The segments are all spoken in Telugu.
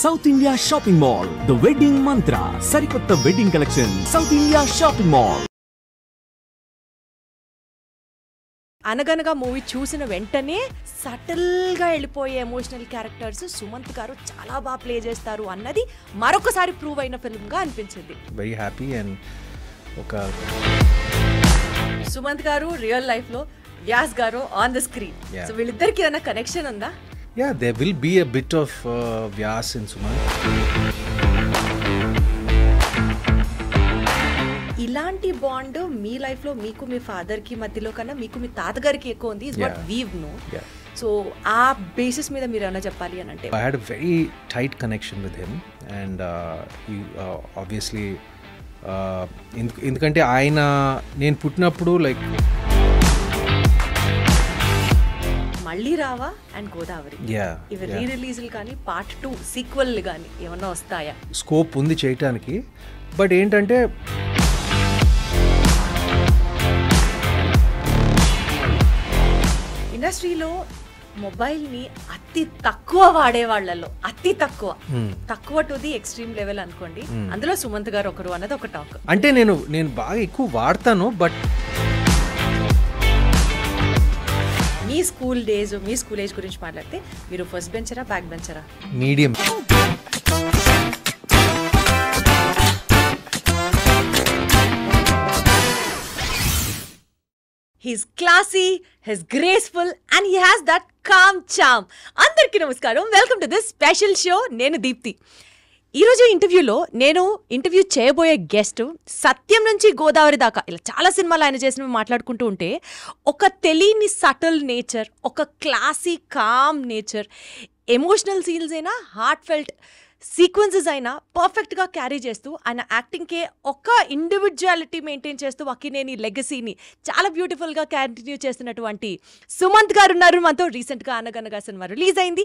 South India shopping mall the wedding మంత్ర సరికొత్త wedding collection south India shopping mall. అనగనగా మూవీ చూసిన వెంటనే సటిల్ గా వెళ్ళిపోయే ఎమోషనల్ క్యారెక్టర్స్ సుమంత్ గారు చాలా బాగా ప్లే చేస్తారు అన్నది మరొకసారి ప్రూవ్ అయిన ఫిల్మ్ గా అనిపించింది. వెరీ హ్యాపీ అండ్ ఒక సుమంత్ గారు రియల్ లైఫ్ లో వ్యాస్ గారు ఆన్ ద స్క్రీన్, సో వీళ్ళిద్దరికి ఏమైనా కనెక్షన్ ఉందా? Yeah, there will be a bit of Vyas in Sumanth. ఇలాంటి బాండ్ మీ లైఫ్ లో మీకు మీ ఫాదర్ కి మధ్యలో కన్నా మీకు మీ తాతగారికి ఎక్కువ ఉంది. Is what we've know. So ఆ బేసిస్ మీద మీరు ఏమైనా చెప్పాలి అని అంటే, I had a very tight connection with him and he obviously ఎందుకంటే ఆయన నేను పుట్టినప్పుడు లైక్ మళ్ళీ రావా అండ్ గోదావరి ఇవి రీ రిలీజ్లు కానీ పార్ట్ 2 సీక్వెల్ కానీ ఏమన్నా వస్తాయా? స్కోప్ ఉంది చేయటానికి, బట్ ఏంటంటే ఇండస్ట్రీలో మొబైల్ని అతి తక్కువ వాడేవాళ్లలో అతి తక్కువ టు ది ఎక్స్ట్రీమ్ లెవెల్ అనుకోండి, అందులో సుమంత్ గారు ఒకరు అన్నది ఒక టాక్. అంటే నేను బాగా ఎక్కువ వాడతాను, బట్ మీ స్కూల్ డేస్ మీ స్కూల్ ఏజ్ గురించి మాట్లాడితే మీరు ఫస్ట్ బెంచరా బ్యాక్ బెంచరా? Medium. He's classy, he's graceful and he has that calm charm. అందరికీ నమస్కారం, welcome to this special show. నేను దీప్తి. ఈరోజు ఇంటర్వ్యూలో నేను ఇంటర్వ్యూ చేయబోయే గెస్ట్ సత్యం నుంచి గోదావరి దాకా ఇలా చాలా సినిమాలు ఆయన చేసినవి మాట్లాడుకుంటూ ఉంటే ఒక తెలియని సటిల్ నేచర్, ఒక classy calm nature, emotional scenes అయినా హార్ట్ ఫెల్ట్ సీక్వెన్సెస్ అయినా పర్ఫెక్ట్గా క్యారీ చేస్తూ ఆయన యాక్టింగ్కే ఒక ఇండివిజువాలిటీ మెయింటైన్ చేస్తూ అక్కినేని లెగసీని చాలా బ్యూటిఫుల్గా కంటిన్యూ చేస్తున్నటువంటి సుమంత్ గారు ఉన్నారు మనతో. రీసెంట్గా అనగనగా సినిమా రిలీజ్ అయింది.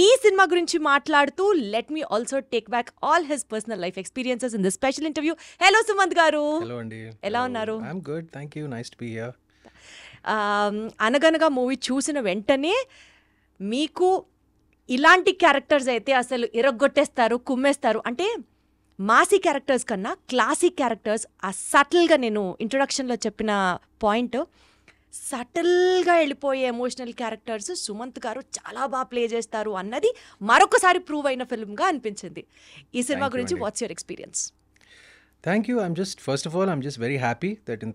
ఈ సినిమా గురించి మాట్లాడుతూ let me also take back all his personal life experiences in this special interview. Hello Sumanth గారు. హలో అండి, ఎలా ఉన్నారు? I'm good, thank you, nice to be here. అనగనగా మూవీ చూసిన వెంటనే మీకు ఇలాంటి క్యారెక్టర్స్ అయితే అసలు ఇరగొట్టేస్తారు, కుమ్మేస్తారు అంటే మాసీ క్యారెక్టర్స్ కన్నా క్లాసిక్ క్యారెక్టర్స్, ఆ సటిల్గా నేను ఇంట్రొడక్షన్లో చెప్పిన పాయింట్, సటిల్గా వెళ్ళిపోయే ఎమోషనల్ క్యారెక్టర్స్ సుమంత్ గారు చాలా బాగా ప్లే చేస్తారు అన్నది మరొకసారి ప్రూవ్ అయిన ఫిల్మ్గా అనిపించింది. ఈ సినిమా గురించి what's your experience? Thank you. First of all I'm just very happy that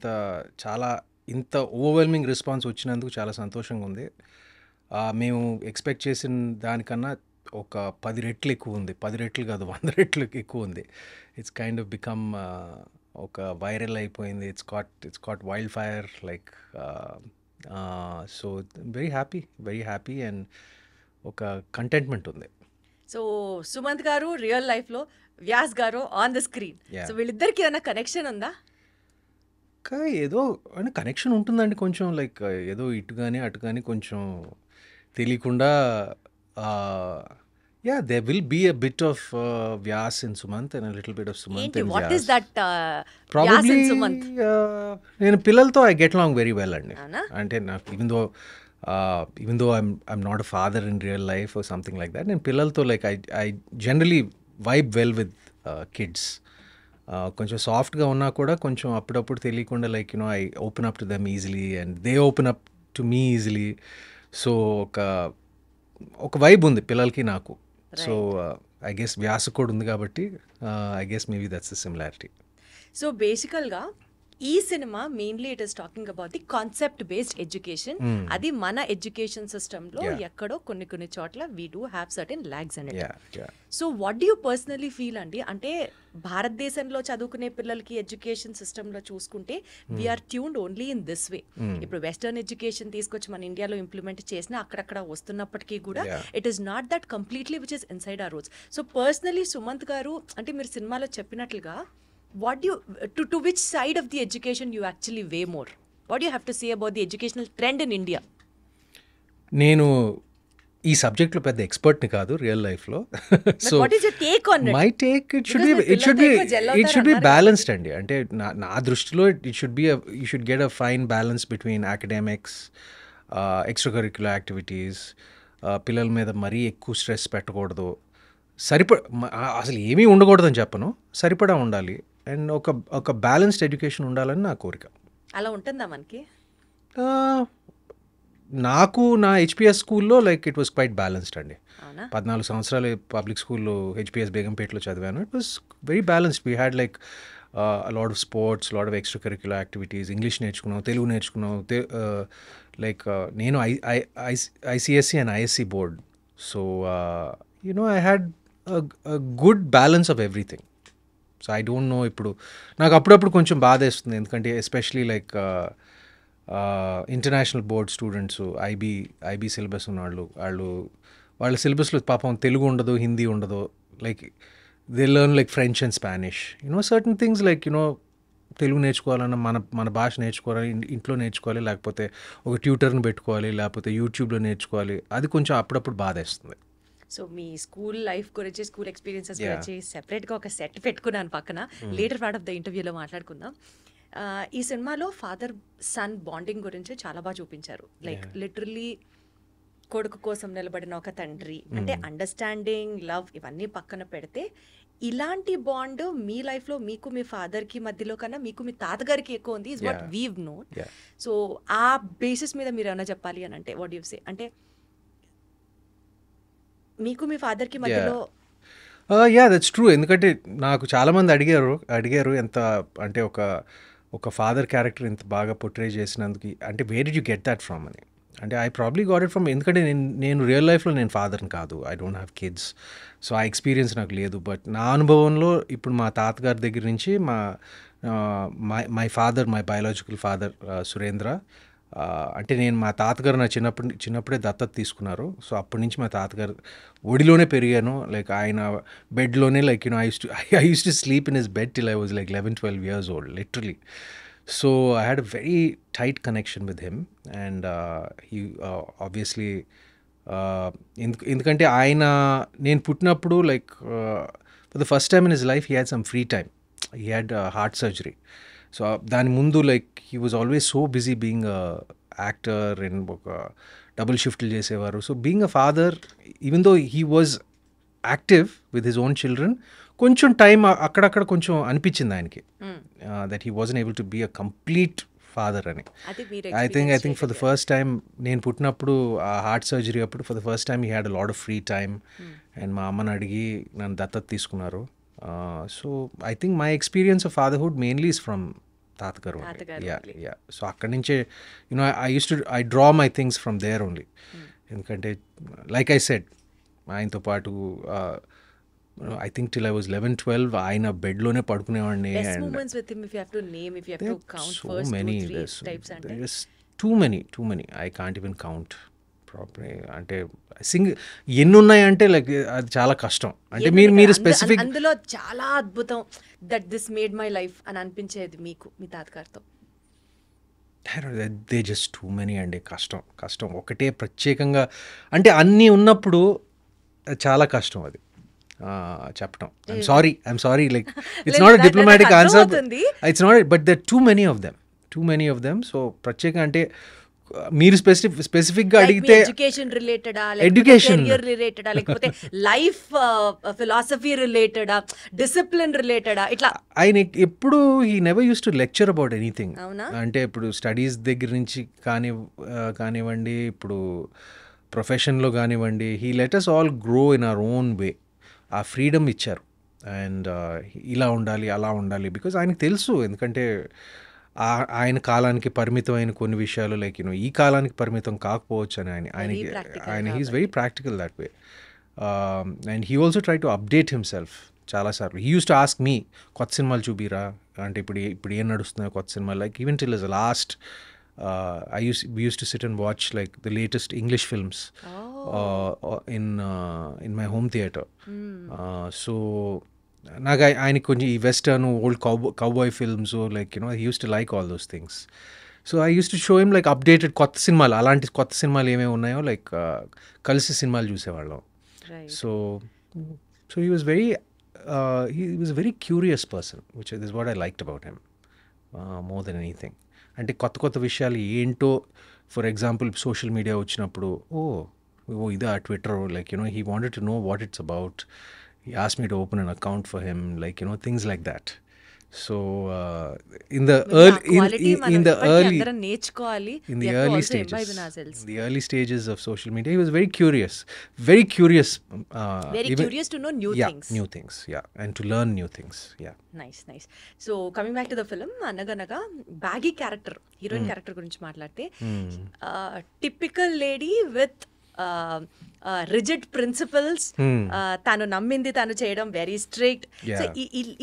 ఇంత ఓవర్వెల్మింగ్ రెస్పాన్స్ వచ్చినందుకు చాలా సంతోషంగా ఉంది. మేము ఎక్స్పెక్ట్ చేసిన దానికన్నా ఒక 10 రెట్లు ఎక్కువ ఉంది. 10 రెట్లు కాదు, 100 రెట్లు ఎక్కువ ఉంది. ఇట్స్ కైండ్ ఆఫ్ బికమ్ ఒక వైరల్ అయిపోయింది. It's caught wildfire like. So very happy and ఒక కంటెంట్మెంట్ ఉంది. సో సుమంత్ గారు రియల్ లైఫ్లో వ్యాస్ గారు ఆన్ ద స్క్రీన్, సో వీళ్ళిద్దరికి ఏమైనా కనెక్షన్ ఉందా? ఏదో అంటే కనెక్షన్ ఉంటుందండి, కొంచెం లైక్ ఏదో ఇటు కానీ అటు కానీ కొంచెం తెలియకుండా. there will be a bit of Vyas in Sumanth and a little bit of Sumanth in Vyas. What is that probably Vyas in Sumanth? నేను పిల్లలతో I get along very well అండి. అంటే నాకు even though I'm not a father in real life or something like that, నేను పిల్లలతో like I generally vibe well with kids. కొంచెం సాఫ్ట్గా ఉన్నా కూడా కొంచెం అప్పుడప్పుడు తెలియకుండా like I open up to them easily and they open up to me easily. So ఒక వైబ్ ఉంది పిల్లలకి నాకు. సో ఐ గెస్ వ్యాస కూడా ఉంది కాబట్టి I guess maybe that's the similarity. So బేసికల్గా ఈ cinema mainly it is talking about the concept based education. అది మన ఎడ్యుకేషన్ సిస్టంలో ఎక్కడో కొన్ని చోట్ల we do have certain lags and it. So what do you personally feel అండి? అంటే భారతదేశంలో చదువుకునే పిల్లలకి ఎడ్యుకేషన్ సిస్టంలో చూసుకుంటే we are tuned only in this way. ఇప్పుడు వెస్టర్న్ ఎడ్యుకేషన్ తీసుకొచ్చి మన ఇండియాలో ఇంప్లిమెంట్ చేసిన అక్కడక్కడ వస్తున్నప్పటికీ కూడా it is not that completely which is inside our roots. So personally Sumanth గారు అంటే మీరు సినిమాలో చెప్పినట్లుగా what do you to which side of the education you actually weigh more? What do you have to say about the educational trend in India? నేను ఈ సబ్జెక్ట్లో పెద్ద ఎక్స్పర్ట్ని కాదు రియల్ లైఫ్లో. So what is your take on it? My take it should be balanced అండి. అంటే నా దృష్టిలో you should get a fine balance between academics, extracurricular activities, పిల్లల మీద మరీ ఎక్కువ స్ట్రెస్ పెట్టకూడదు. అసలు ఏమీ ఉండకూడదని చెప్పను, సరిపడా ఉండాలి. అండ్ ఒక బ్యాలెన్స్డ్ ఎడ్యుకేషన్ ఉండాలని నా కోరిక. అలా ఉంటుందా మనకి? నాకు నా హెచ్పిఎస్ స్కూల్లో like it was quite balanced అండి. అవునా? 14 సంవత్సరాలు పబ్లిక్ స్కూల్లో హెచ్పిఎస్ బేగంపేటలో చదివాను. It was very balanced. We had like lot of sports, lot of extra curricular activities. English నేర్చుకున్నాం, తెలుగు నేర్చుకున్నాం. లైక్ నేను ICSC and ISC board. So I had good balance of everything. So I don't no, ఇప్పుడు నాకు అప్పుడప్పుడు కొంచెం బాధ వేస్తుంది, ఎందుకంటే especially like international board students, IB syllabus ఉన్నవాళ్ళు, వాళ్ళ సిలబస్లో పాపం తెలుగు ఉండదు, హిందీ ఉండదు. Like they learn like French and Spanish, certain things like Telugu నేర్చుకోవాలన్నా మన భాష నేర్చుకోవాలి, ఇంట్లో నేర్చుకోవాలి, లేకపోతే ఒక ట్యూటర్ని పెట్టుకోవాలి, లేకపోతే యూట్యూబ్లో నేర్చుకోవాలి. అది కొంచెం అప్పుడప్పుడు బాధ వేస్తుంది. సో మీ స్కూల్ లైఫ్ గురించి, స్కూల్ ఎక్స్పీరియన్సెస్ గురించి సెపరేట్గా ఒక సెట్ పెట్టుకున్నాను పక్కన. లేటర్ పార్ట్ ఆఫ్ ద ఇంటర్వ్యూలో మాట్లాడుకుందాం. ఈ సినిమాలో ఫాదర్ సన్ బాండింగ్ గురించి చాలా బాగా చూపించారు. లైక్ లిటరల్లీ కొడుకు కోసం నిలబడిన ఒక తండ్రి, అంటే అండర్స్టాండింగ్, లవ్ ఇవన్నీ పక్కన పెడితే ఇలాంటి బాండ్ మీ లైఫ్లో మీకు మీ ఫాదర్కి మధ్యలో కన్నా మీకు మీ తాతగారికి ఎక్కువ ఉంది, is what weave known. So ఆ బేసిస్ మీద మీరు ఏమైనా చెప్పాలి అని అంటే వాట్ యు సే? అంటే మీకు మీ ఫాదర్కి మధ్యలో దట్స్ ట్రూ. ఎందుకంటే నాకు చాలామంది అడిగారు ఎంత అంటే ఒక ఫాదర్ క్యారెక్టర్ ఇంత బాగా పోర్ట్రే చేసినందుకు, అంటే where did you get that from అని. అంటే I probably got it from, ఎందుకంటే నేను రియల్ లైఫ్లో నేను ఫాదర్ని కాదు, I don't have kids. So ఆ ఎక్స్పీరియన్స్ నాకు లేదు. బట్ నా అనుభవంలో ఇప్పుడు మా తాతగారి దగ్గర నుంచి my father, my biological father Surendra, అంటే నేను మా తాతగారు నా చిన్నప్పుడే దత్తత తీసుకున్నారు. సో అప్పటి నుంచి మా తాతగారు ఒడిలోనే పెరిగాను. లైక్ ఆయన బెడ్లోనే like I use to sleep in his bed till I was like 11-12 years old, literally. So I had a very tight connection with him. And he obviously ఎందుకంటే నేను పుట్టినప్పుడు like for the first time in his life he had some free time. He had heart surgery. So దాని ముందు like he was always so busy being actor and ఒక డబుల్ షిఫ్ట్లు చేసేవారు. So being a father, even though he was active with his own children, కొంచెం టైం అక్కడక్కడ కొంచెం అనిపించింది ఆయనకి that he wasn't able to be a complete father అని. I think for the first time నేను పుట్టినప్పుడు ఆ హార్ట్ సర్జరీ అప్పుడు for the first time he had a lot of free time. And మా అమ్మని అడిగి నన్ను దత్తత తీసుకున్నారు. So I think my experience of fatherhood mainly is from తాతగారు. యా సో అక్కడి నుంచే I draw my things from there only. ఎందుకంటే లైక్ ఐ సెడ్, ఆయనతో పాటు I think till I was 11-12 ఆయన బెడ్లోనే పడుకునేవాడిని. Too many I can't even count properly. అంటే ఎన్ని ఉన్నాయంటే లైక్ అది చాలా కష్టం. అంటే మీరు స్పెసిఫిక్, అందులో చాలా అద్భుతం that this made my life అని అనిపించేది మీకు మీ తాతగారితో? దే జస్ట్ టూ మెనీ అండి. కష్టం ఒకటే ప్రత్యేకంగా, అంటే అన్నీ ఉన్నప్పుడు చాలా కష్టం అది చెప్పటం. I'm sorry like it's not a diplomatic answer, it's not, but there too many of them. So ప్రత్యేకంగా అంటే మీరు స్పెసిఫిక్గా అడిగితే ఎడ్యుకేషన్ రిలేటెడా, కెరియర్ రిలేటెడా, లేకపోతే లైఫ్ ఫిలాసఫీ రిలేటెడా, డిసిప్లిన్ రిలేటెడా, ఇట్లా ఆయన ఎప్పుడు he never use to lecture about anything. అంటే ఇప్పుడు స్టడీస్ దగ్గర నుంచి కానివ్వండి, ఇప్పుడు ప్రొఫెషన్లో కానివ్వండి, he let us all grow in our own way. ఆ ఫ్రీడమ్ ఇచ్చారు. అండ్ ఇలా ఉండాలి, అలా ఉండాలి, బికాజ్ ఆయనకు తెలుసు. ఎందుకంటే ఆయన కాలానికి పరిమితమైన కొన్ని విషయాలు లైక్ ఈ కాలానికి పరిమితం కాకపోవచ్చు అని ఆయన he's very practical that way. And he also try to update himself చాలాసార్లు. He use to ask me కొత్త సినిమాలు చూపిరా అంటే ఇప్పుడు ఏం నడుస్తున్నాయో కొత్త సినిమాలు. Like even till last we used to sit and watch like the latest English films in my home theater. So నాకు ఆయనకి కొంచెం ఈ western old cowboy films like he used to like all those things. So I used to show him like updated కొత్త సినిమాలు, అలాంటి కొత్త సినిమాలు ఏమేమి ఉన్నాయో లైక్ కలిసి సినిమాలు చూసేవాళ్ళం. So he was a very curious person, which is what I liked about him more than anything. అంటే కొత్త విషయాలు ఏంటో, ఫర్ ఎగ్జాంపుల్ సోషల్ మీడియా వచ్చినప్పుడు ఇదా Twitter, like he wanted to know what it's about. he asked me to open an account for him, like, you know, things like that. So in the నేర్చుకోవాలి. in the early stages of social media, he was very curious very curious to know new things, and to learn new things. Nice. So coming back to the film, Anaganaga బ్యాగీ క్యారెక్టర్, హీరోయిన్ క్యారెక్టర్ గురించి మాట్లాడితే, typical lady with rigid principles, తను నమ్మింది తను చేయడం, వెరీ స్ట్రిక్ట్. సో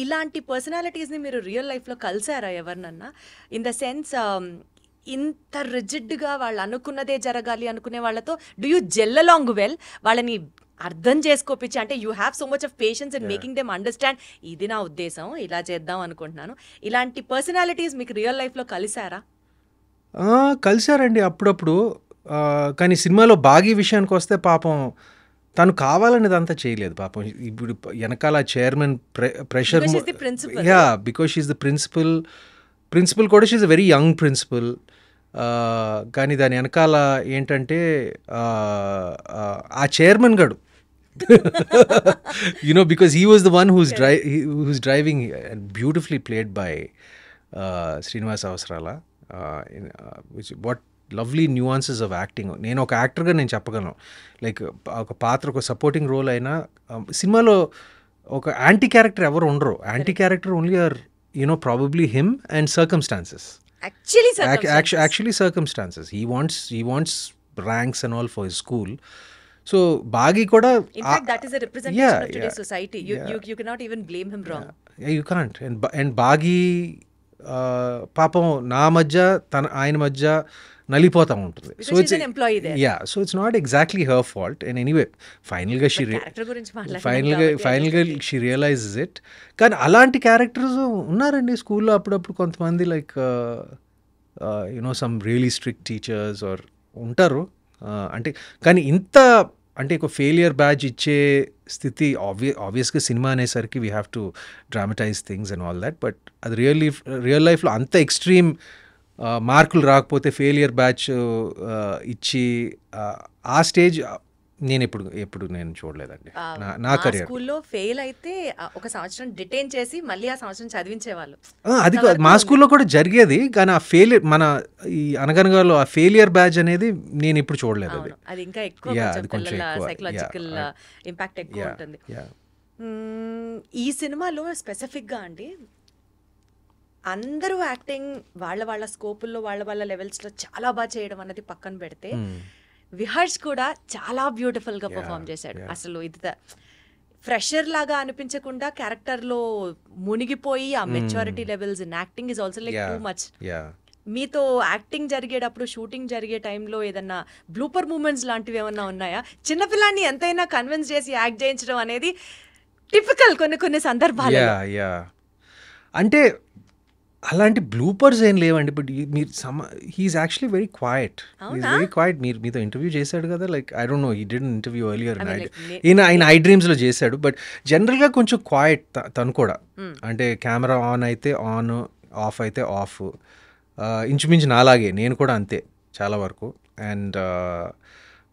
ఇలాంటి పర్సనాలిటీస్ ని మీరు రియల్ లైఫ్ లో కలిసారా ఎవరినన్నా? ఇన్ ద సెన్స్, ఇంత రిజిడ్గా వాళ్ళు అనుకున్నదే జరగాలి అనుకునే వాళ్ళతో do you gel along well? వాళ్ళని అర్థం చేసుకోపించి, అంటే you have so much of patience in making them understand, ఇది నా ఉద్దేశం, ఇలా చేద్దాం అనుకుంటున్నాను. ఇలాంటి పర్సనాలిటీస్ మీకు రియల్ లైఫ్లో కలిసారా? కలిసారండి అప్పుడప్పుడు. కానీ సినిమాలో బాగీ విషయానికి వస్తే పాపం తను కావాలనేది అంతా చేయలేదు పాపం. ఇప్పుడు వెనకాల chairman pressure, because she is the principal కూడా she is a very young principal. కానీ దాని వెనకాల ఏంటంటే ఆ చైర్మన్ గడు, because he was the one who's driving, and beautifully played by Srinivas Avasarala. What lovely nuances of acting. నేను ఒక యాక్టర్గా నేను చెప్పగలను, లైక్ ఒక పాత్ర, ఒక సపోర్టింగ్ రోల్ అయినా సినిమాలో ఒక యాంటీ క్యారెక్టర్ ఎవరు ఉండరు. Anti character only are probably him and circumstances. Actually circumstances. He wants ranks and all for his school. So Baghi koda, in fact, that is a representation of today's society. You cannot even blame him wrong. You can't. And Baghi పాపం నా మధ్య ఆయన మధ్య నలిపోతూ ఉంటుంది. So it's not exactly her fault. And anyway ఫైనల్గా షీ రియలైజెస్ ఇట్. కానీ అలాంటి క్యారెక్టర్స్ ఉన్నారండి స్కూల్లో అప్పుడప్పుడు కొంతమంది, like some really strict teachers or ఉంటారు. అంటే కానీ ఇంత అంటే ఒక ఫెయిలియర్ బ్యాచ్ ఇచ్చే స్థితి ఆబ్వియస్గా సినిమా అనేసరికి we have to dramatise things and all that. But అది రియల్ లైఫ్లో అంత ఎక్స్ట్రీమ్ మార్కులు రాకపోతే ఫెయిలియర్ బ్యాచ్ ఇచ్చి ఆ స్టేజ్ నేను ఎప్పుడు నేను చూడలేదండి నా కెరీర్. స్కూల్లో ఫెయిల్ అయితే ఒక సంవత్సరం డిటైన్ చేసి మళ్ళీ ఆ సంవత్సరం చదివించేవాళ్ళు. అది మా స్కూల్లో కూడా జరిగేది. కానీ ఆ ఫెయిలియర్, మన ఈ అనగనగాలో ఆ ఫెయిలియర్ బ్యాచ్ అనేది నేను ఇప్పుడు చూడలేదు. అది ఇంకా ఎక్కువ సైకలాజికల్ ఇంపాక్ట్ ఎక్కువ ఉంటుంది. ఈ సినిమాలో స్పెసిఫిక్గా అండి అందరూ యాక్టింగ్ వాళ్ళ స్కోపుల్లో వాళ్ళ లెవెల్స్లో చాలా బాగా చేయడం అన్నది పక్కన పెడితే, విహర్ష్ కూడా చాలా బ్యూటిఫుల్గా పర్ఫామ్ చేశాడు. అసలు ఇది ఫ్రెషర్ లాగా అనిపించకుండా క్యారెక్టర్లో మునిగిపోయి ఆ maturity levels in acting is also like too much. మీతో యాక్టింగ్ జరిగేటప్పుడు, షూటింగ్ జరిగే టైంలో ఏదన్నా బ్లూపర్ మూమెంట్స్ లాంటివి ఏమన్నా ఉన్నాయా? చిన్నపిల్లాన్ని ఎంతైనా కన్విన్స్ చేసి యాక్ట్ చేయించడం అనేది టిపికల్ కొన్ని సందర్భాలు. అంటే అలాంటి బ్లూపర్స్ ఏం లేవండి. బట్ మీరు హీఈస్ యాక్చువల్లీ వెరీ క్వైట్. మీతో ఇంటర్వ్యూ చేశాడు కదా, like I don't no, he did interview earlier. ఆయన ఐ డ్రీమ్స్లో చేశాడు. బట్ జనరల్గా కొంచెం క్వైట్ తను కూడా. అంటే కెమెరా ఆన్ అయితే ఆన్, ఆఫ్ అయితే ఆఫ్. ఇంచుమించు నాలాగే నేను కూడా అంతే చాలా వరకు. అండ్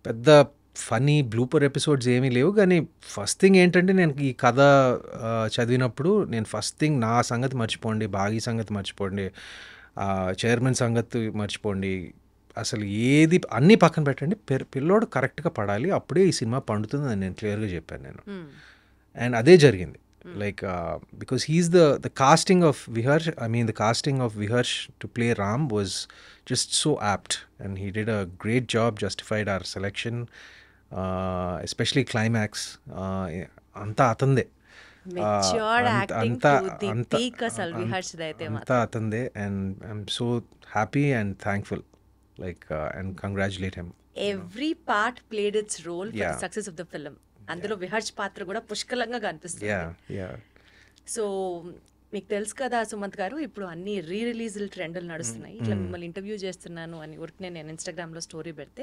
పెద్ద ఫనీ బ్లూపర్ ఎపిసోడ్స్ ఏమీ లేవు. కానీ ఫస్ట్ థింగ్ ఏంటంటే, నేను ఈ కథ చదివినప్పుడు నేను ఫస్ట్ థింగ్ నా సంగతి మర్చిపోండి, బాగీ సంగతి మర్చిపోండి, చైర్మన్ సంగతి మర్చిపోండి, అసలు ఏది అన్నీ పక్కన పెట్టండి, పిల్లోడు కరెక్ట్గా పడాలి, అప్పుడే ఈ సినిమా పండుతుంది అని నేను క్లియర్గా చెప్పాను నేను. అండ్ అదే జరిగింది. Like because he's the casting of Viharsh, the casting of Viharsh to play Ram was just so apt, and he did a great job, justified our selection, especially climax. Anta atande matured acting to the peak asal Viharsh daite anta atande, and I'm so happy and thankful, like and congratulate him. Every part played its role for the success of the film. అందులో విహర్ష్ పాత్ర కూడా పుష్కలంగా కనిపిస్తుంది. సో మీకు తెలుసు కదా సుమంత్ గారు, ఇప్పుడు అన్ని రిలీజ్ల ట్రెండ్లు నడుస్తున్నాయి. ఇట్లా మిమ్మల్ని ఇంటర్వ్యూ చేస్తున్నాను అని ఊరికి నేను ఇన్స్టాగ్రామ్ లో స్టోరీ పెడితే,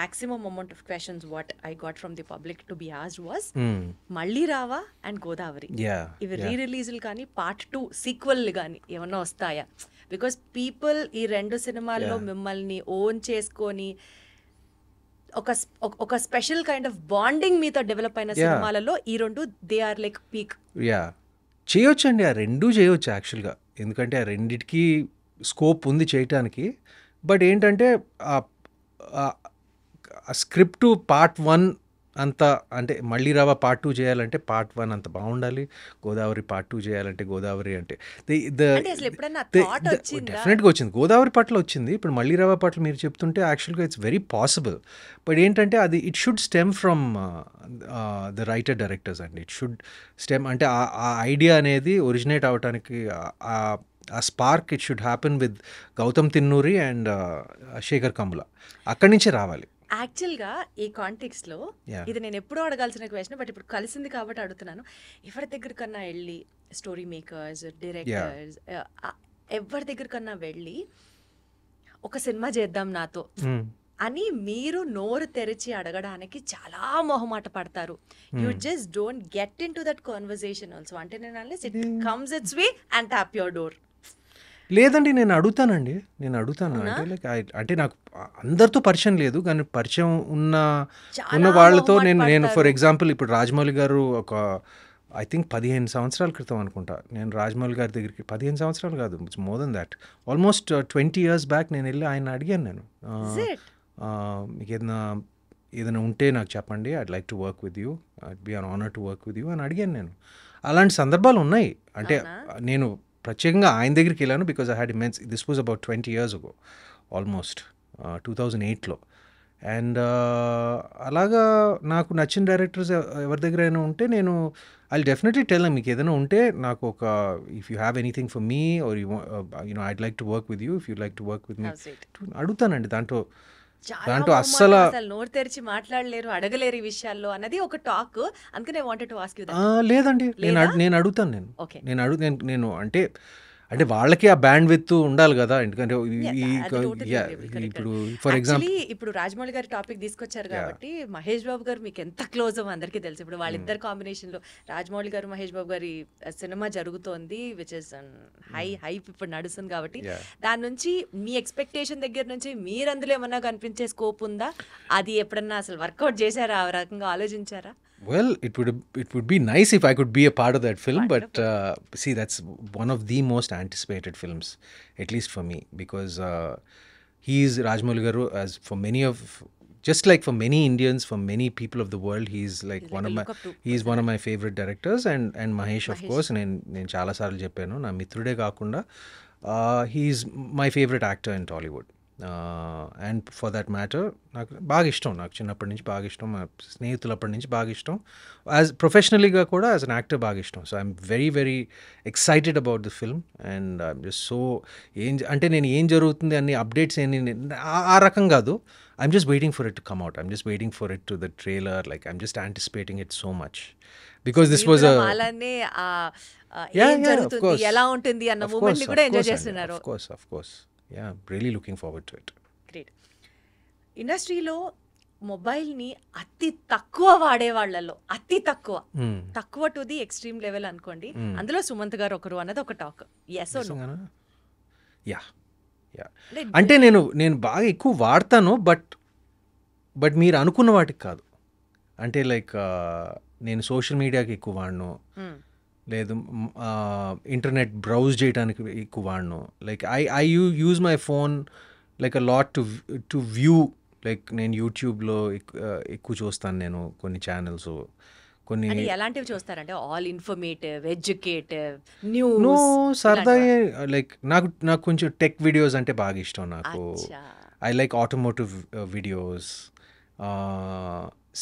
maximum amount of questions what I got from the public to be asked was మళ్ళీ రావా అండ్ గోదావరి. ఇవి రిలీజ్లు కానీ పార్ట్ 2 సీక్వెల్ కానీ ఏమన్నా వస్తాయా? బికాస్ పీపుల్ ఈ 2 సినిమాల్లో మిమ్మల్ని ఓన్ చేసుకొని ఒక స్పెషల్ కైండ్ ఆఫ్ బాండింగ్ మీతో డెవలప్ అయిన సినిమాలలో ఈ రెండు దే ఆర్ లైక్ పీక్. చేయొచ్చండి, ఆ రెండూ చేయొచ్చు యాక్చువల్గా. ఎందుకంటే ఆ రెండిటికి స్కోప్ ఉంది చేయటానికి. బట్ ఏంటంటే ఆ స్క్రిప్ట్ పార్ట్ 1 అంత, అంటే మళ్ళీ రావా పార్ట్ 2 చేయాలంటే పార్ట్ 1 అంత బాగుండాలి, గోదావరి పార్ట్ 2 చేయాలంటే గోదావరి అంటే డెఫినెట్గా వచ్చింది. గోదావరి పట్ల వచ్చింది, ఇప్పుడు మళ్ళీ రావా పట్ల మీరు చెప్తుంటే యాక్చువల్గా ఇట్స్ వెరీ పాసిబుల్. బట్ ఏంటంటే అది it should stem from the writer directors అండి. ఇట్ షుడ్ స్టెమ్ అంటే ఆ ఐడియా అనేది ఒరిజినేట్ అవడానికి ఆ spark it should happen with Gautam Tinnanuri and Sekhar Kammula. అక్కడి నుంచే రావాలి. యాక్చువల్గా ఈ కాంటెక్స్లో ఇది నేను ఎప్పుడూ అడగాల్సిన క్వశ్చన్, బట్ ఇప్పుడు కలిసింది కాబట్టి అడుగుతున్నాను. ఎవరి దగ్గర కన్నా వెళ్ళి స్టోరీ మేకర్స్, డైరెక్టర్స్, ఎవరి దగ్గర కన్నా వెళ్ళి ఒక సినిమా చేద్దాం నాతో అని మీరు నోరు తెరిచి అడగడానికి చాలా మొహమాట పడతారు. You just don't get in to that conversation also. అంటే నేను unless it comes it's way and tap your door. లేదండి, నేను అడుగుతానండి. అంటే లైక్ అంటే నాకు అందరితో పరిచయం లేదు, కానీ పరిచయం ఉన్న వాళ్ళతో నేను ఫర్ ఎగ్జాంపుల్ ఇప్పుడు రాజమౌళి గారు ఒక ఐ థింక్ 15 సంవత్సరాల క్రితం అనుకుంటా నేను రాజమౌళి గారి దగ్గరికి, 15 సంవత్సరాలు కాదు, it's more than that, almost 20 years back నేను వెళ్ళి ఆయన అడిగాను. నేను మీకు ఏదైనా ఉంటే నాకు చెప్పండి, I'd like to work with you, I'd be an honour to work with you అని అడిగాను నేను. అలాంటి సందర్భాలు ఉన్నాయి. అంటే నేను ప్రత్యేకంగా ఆయన దగ్గరికి వెళ్ళాను because I had immense, this was about 20 years ago, almost 2008లో. అండ్ అలాగా నాకు నచ్చిన డైరెక్టర్స్ ఎవరి దగ్గరైనా ఉంటే నేను ఐ డెఫినెట్లీ టెల్ మీకు ఏదైనా ఉంటే నాకు ఒక if you have anything for me or you know I'd like to work with you, if you like to work with me అడుగుతానండి. దాంట్లో అస్సలు నోరు తెరిచి మాట్లాడలేరు, అడగలేరు ఈ విషయాల్లో అన్నది ఒక టాక్. అందుకనే wanted to ask you that. లేదండి, నేను అడుగుతాను. నేను అంటే వాళ్ళకి ఆ బ్యాండ్ విత్ ఉండాలి కదా. ఎందుకంటే ఇప్పుడు ఫర్ ఎగ్జాంపుల్ ఇప్పుడు రాజమౌళి గారి టాపిక్ తీసుకొచ్చారు కాబట్టి మహేష్ బాబు గారు మీకు ఎంత క్లోజ్ అవ్వ అందరికీ తెలుసు. ఇప్పుడు వాళ్ళిద్దరు కాంబినేషన్ లో రాజమౌళి గారు మహేష్ బాబు గారి సినిమా జరుగుతోంది, విచ్ ఇస్ హైప్ ఇప్పుడు నడుస్తుంది కాబట్టి దాని నుంచి మీ ఎక్స్పెక్టేషన్ దగ్గర నుంచి మీరు అందులో ఏమన్నా కనిపించే స్కోప్ ఉందా? అది ఎప్పుడన్నా అసలు వర్కౌట్ చేశారా, ఆ రకంగా ఆలోచించారా? Well, it would be nice if I could be a part of that film. Wonderful. But see, that's one of the most anticipated films, at least for me, because he is Rajamouli Garu, as for many of, just like for many Indians, for many people of the world, he's like one of my favorite directors, and Mahesh of course. నేను చాలా సార్లు చెప్పాను, నా మిత్రుడే కాకుండా he's my favorite actor in Tollywood. And for that matter నాకు బాగా ఇష్టం, నాకు చిన్నప్పటి నుంచి బాగా ఇష్టం, మా స్నేహితులప్పటి నుంచి బాగా ఇష్టం, యాజ్ ప్రొఫెషనలీగా కూడా యాజ్ అన్ యాక్టర్ బాగా ఇష్టం. So I'm very very excited about the film and I'm just so అంటే నేను ఏం జరుగుతుంది అన్ని అప్డేట్స్ ఆ రకం కాదు. I'm just waiting for it to come out, I'm just waiting for it to the trailer, like I'm just anticipating it so much because this was ఎలా ఉంటుంది అన్న మూమెంట్ ని కూడా ఎంజాయ్ చేస్తున్నారు. Of course. Yeah, really looking forward to it. Great. ఇండస్ట్రీలో మొబైల్ని అతి తక్కువ వాడే వాళ్ళలో అతి తక్కువ టు ది ఎక్స్ట్రీమ్ లెవెల్ అనుకోండి, అందులో సుమంత్ గారు ఒకరు అన్నది ఒక talk. Yes or no? Yeah అంటే నేను బాగా ఎక్కువ వాడతాను, బట్ మీరు అనుకున్న వాటికి కాదు. అంటే లైక్ నేను సోషల్ మీడియాకి ఎక్కువ వాడను, లేదు ఇంటర్నెట్ బ్రౌజ్ చేయడానికి ఎక్కువ వాడను. Like I use my phone like a lot to view. Like నేను యూట్యూబ్లో ఎక్కువ చూస్తాను, నేను కొన్ని ఛానల్స్ కొన్ని ఎలాంటివి చూస్తారంటే ఆల్ ఇన్ఫర్మేటివ్, ఎడ్యుకేటివ్, న్యూస్, సరదా. లైక్ నాకు కొంచెం టెక్ వీడియోస్ అంటే బాగా ఇష్టం. నాకు ఐ లైక్ ఆటోమోటివ్ వీడియోస్,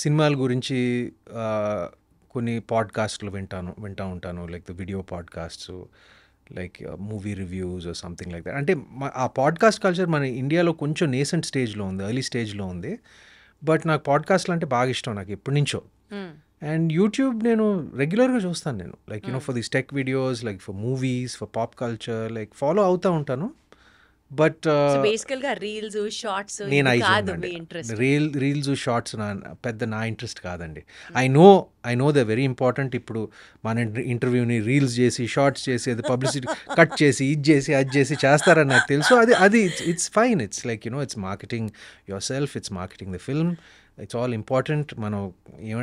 సినిమాల గురించి కొన్ని పాడ్కాస్ట్లు వింటూ ఉంటాను, like the video podcasts, like movie reviews are something like that. అంటే ఆ పాడ్కాస్ట్ కల్చర్ మన ఇండియాలో కొంచెం నేసెంట్ స్టేజ్లో ఉంది, ఎర్లీ స్టేజ్లో ఉంది. బట్ నాకు పాడ్కాస్ట్లు అంటే బాగా ఇష్టం, నాకు ఎప్పటి నుంచో. అండ్ యూట్యూబ్ నేను రెగ్యులర్గా చూస్తాను. నేను like for this tech videos, like for movies, for pop culture, like follow అవుతూ ఉంటాను. బట్ బేసికల్గా రీల్స్, షార్ట్స్ రీల్స్ షార్ట్స్ పెద్ద నా ఇంట్రెస్ట్ కాదండి. I know the very important. ఇప్పుడు మన ఇంటర్వ్యూని రీల్స్ చేసి, షార్ట్స్ చేసి, అది పబ్లిసిటీ కట్ చేసి, అది చేసి చేస్తారని నాకు తెలుసు. అది it's fine. It's like it's marketing your self, it's marketing the film. It's all important. మనం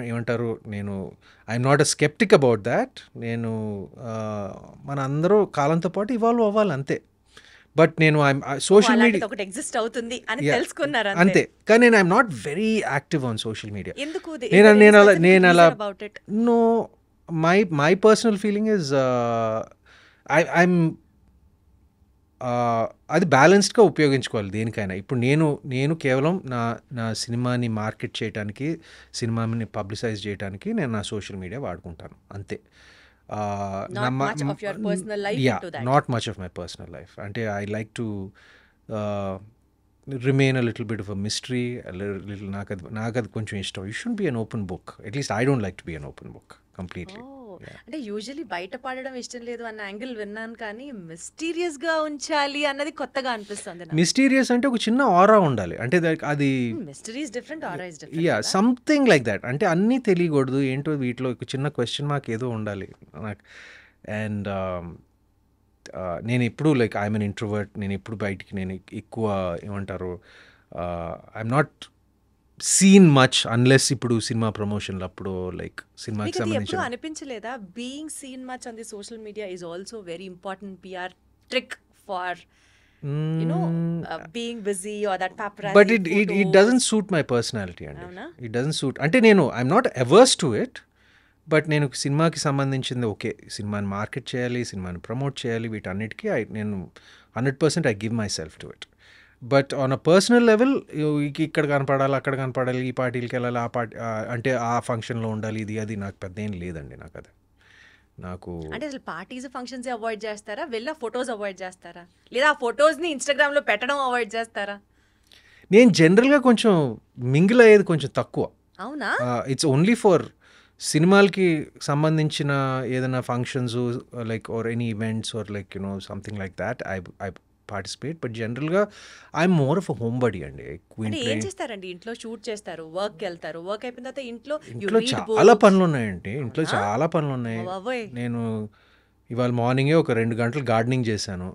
ఏమంటారు, నేను I'm not a sceptic about that. నేను మన అందరూ కాలంతో పాటు ఇవాల్వ్ అవ్వాలి అంతే. బట్ నేను సోషల్ మీడియా ఒకటి ఎగ్జిస్ట్ అవుతుంది అని తెలుసుకున్నారు అంతే. కానీ నేను I'm not very active on social media. ఎందుకు? నేను అలా no, my personal feeling is I'm అది బ్యాలెన్స్డ్గా ఉపయోగించుకోవాలి దేనికైనా. ఇప్పుడు నేను కేవలం నా సినిమాని మార్కెట్ చేయడానికి, సినిమాని పబ్లిసైజ్ చేయడానికి నేను నా సోషల్ మీడియా వాడుకుంటాను అంతే. Not much of my personal life. అంటే I like to remain a little bit of a mystery. నాకు అది కొంచెం ఇష్టం. You should be an open book. At least I don't like to be an open book completely. అంటే యూజువల్లీ బయట పడడం ఇష్టం లేదు అన్న యాంగిల్ విన్నాను, కానీ మిస్టీరియస్ గా ఉంచాలి అన్నది కొత్తగా అనిపిస్తుంది. మిస్టీరియస్ అంటే ఒక చిన్న ఆరా ఉండాలి. అంటే అది mystery is different, aura is yeah different. Something like that. అంటే అన్నీ తెలియకూడదు, ఏంటో వీటిలో ఒక చిన్న క్వశ్చన్ మార్క్ ఏదో ఉండాలి నాకు. అండ్ నేను ఎప్పుడు లైక్ ఐఎమ్ అన్ ఇంట్రోవర్ట్. నేను ఎప్పుడు బయటికి నేను ఎక్కువ ఏమంటారు, I'm not seen much unless ఇప్పుడు సినిమా ప్రమోషన్లు అప్పుడు లైక్ సినిమాకి సంబంధించిన. అనిపించలేదా being seen much on the social media is also very important PR trick for being busy or that paparazzi but it doesn't suit my personality and it doesn't suit. అంటే నేను I'm not averse to it, but నేను సినిమాకి సంబంధించింది ఓకే, సినిమాని మార్కెట్ చేయాలి, సినిమాని ప్రమోట్ చేయాలి, వీటన్నిటికీ నేను 100% I give my self to it. But on a personal level ఇక్కడ కనపడాలి, అక్కడ కనపడాలి, ఈ పార్టీలకి వెళ్ళాలి, ఆ పార్టీ అంటే ఆ ఫంక్షన్లో ఉండాలి, ఇది అది నాకు పెద్ద ఏం లేదండి. నాకు అది నాకు అంటే అసలు పార్టీస్ ఫంక్షన్స్ అవాయిడ్ చేస్తారా, వెళ్ళి ఫొటోస్ అవాయిడ్ చేస్తారా, లేదా ఆ ఫొటోస్ని ఇన్స్టాగ్రామ్లో పెట్టడం అవాయిడ్ చేస్తారా? నేను జనరల్గా కొంచెం మింగిల్ అయ్యేది కొంచెం తక్కువ. అవునా? ఇట్స్ ఓన్లీ ఫర్ సినిమాలకి సంబంధించిన ఏదైనా functions like or any events or like something like that I participate. But జనరల్గా I'm more of a homebody అండి. ఏం చేస్తారండి ఇంట్లో? షూట్ చేస్తారు, వర్క్ వెళ్తారు, వర్క్ అయిపోయిన తర్వాత ఇంట్లో చాలా పనులు ఉన్నాయండి. ఇంట్లో చాలా పనులు ఉన్నాయి. నేను ఇవాళ మార్నింగే ఒక 2 గంటలు గార్డెనింగ్ చేశాను,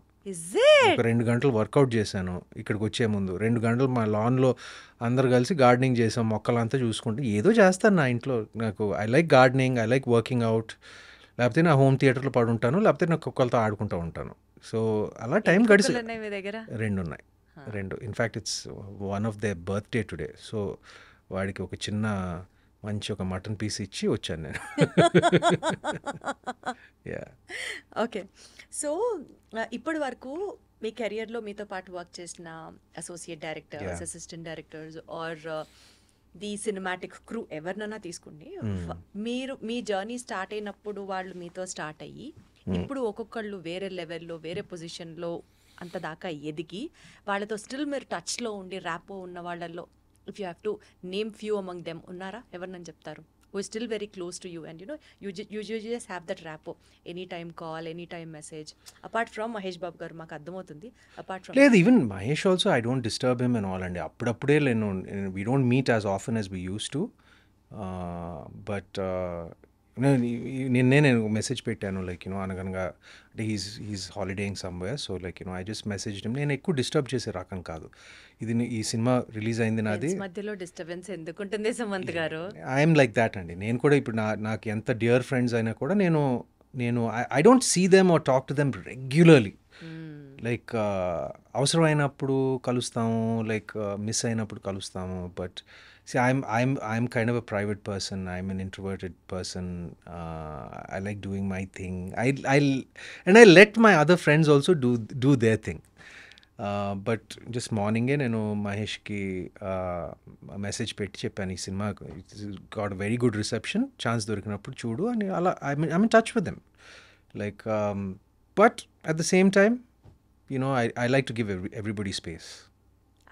ఒక 2 గంటలు వర్కౌట్ చేశాను. ఇక్కడికి వచ్చే ముందు 2 గంటలు మా లాన్లో అందరు కలిసి గార్డెనింగ్ చేసాం, మొక్కలంతా చూసుకుంటూ ఏదో చేస్తాను నా ఇంట్లో. నాకు I like gardening, I like working out, లేకపోతే నా హోమ్ థియేటర్లో పడుంటాను, లేకపోతే నా కుక్కలతో ఆడుకుంటూ ఉంటాను. సో అలా టైం గడిచి 2 ఉన్నాయి. 2 in fact it's one of they birthday today. So వాడికి ఒక చిన్న మంచి ఒక మటన్ పీస్ ఇచ్చి వచ్చాను నేను. ఓకే. సో ఇప్పటి వరకు మీ కెరియర్లో మీతో పాటు వర్క్ చేసిన associate directors, assistant directors or the cinematic crew ఎవరినైనా తీసుకోండి, మీరు మీ జర్నీ స్టార్ట్ అయినప్పుడు వాళ్ళు మీతో స్టార్ట్ అయ్యి ఇప్పుడు ఒక్కొక్కళ్ళు వేరే లెవెల్లో, వేరే పొజిషన్లో అంత దాకా ఎదిగి వాళ్ళతో స్టిల్ మీరు టచ్లో ఉండి ర్యాపో ఉన్న వాళ్ళల్లో if you have to name few among them ఉన్నారా? ఎవరినని చెప్తారు? who is still very close to you and you just have that rapport, anytime call, anytime message, apart from Mahesh Babu garu maaku అర్థమవుతుంది, apart from లేదు, even Mahesh also I don't disturb him and all, and appudapude we don't meet as often as we used to, but నేను మెసేజ్ పెట్టాను లైక్ అనగనగా అంటే he's holidaying somewhere, so like I just message him. నేను ఎక్కువ డిస్టర్బ్ చేసే రకం కాదు. ఈ సినిమా రిలీజ్ అయింది నాది, మధ్యలో డిస్టర్బెన్స్ ఎందుకుంటుంది సుమంత్ గారు? ఐఎమ్ లైక్ దాట్ అండి. నేను కూడా ఇప్పుడు నాకు ఎంత డియర్ ఫ్రెండ్స్ అయినా కూడా నేను I don't see them or talk to them regularly. Like అవసరమైనప్పుడు కలుస్తాము, లైక్ మిస్ అయినప్పుడు కలుస్తాము. But see, I'm kind of a private person. I'm an introverted person. I like doing my thing. I let my other friends also do their thing. But just morning నేను మహేష్కి మెసేజ్ పెట్టి చెప్పాను, ఈ cinema got very good reception, chance దొరికినప్పుడు చూడు అని. అలా I mean touch with them like, but at the same time I like to give everybody space.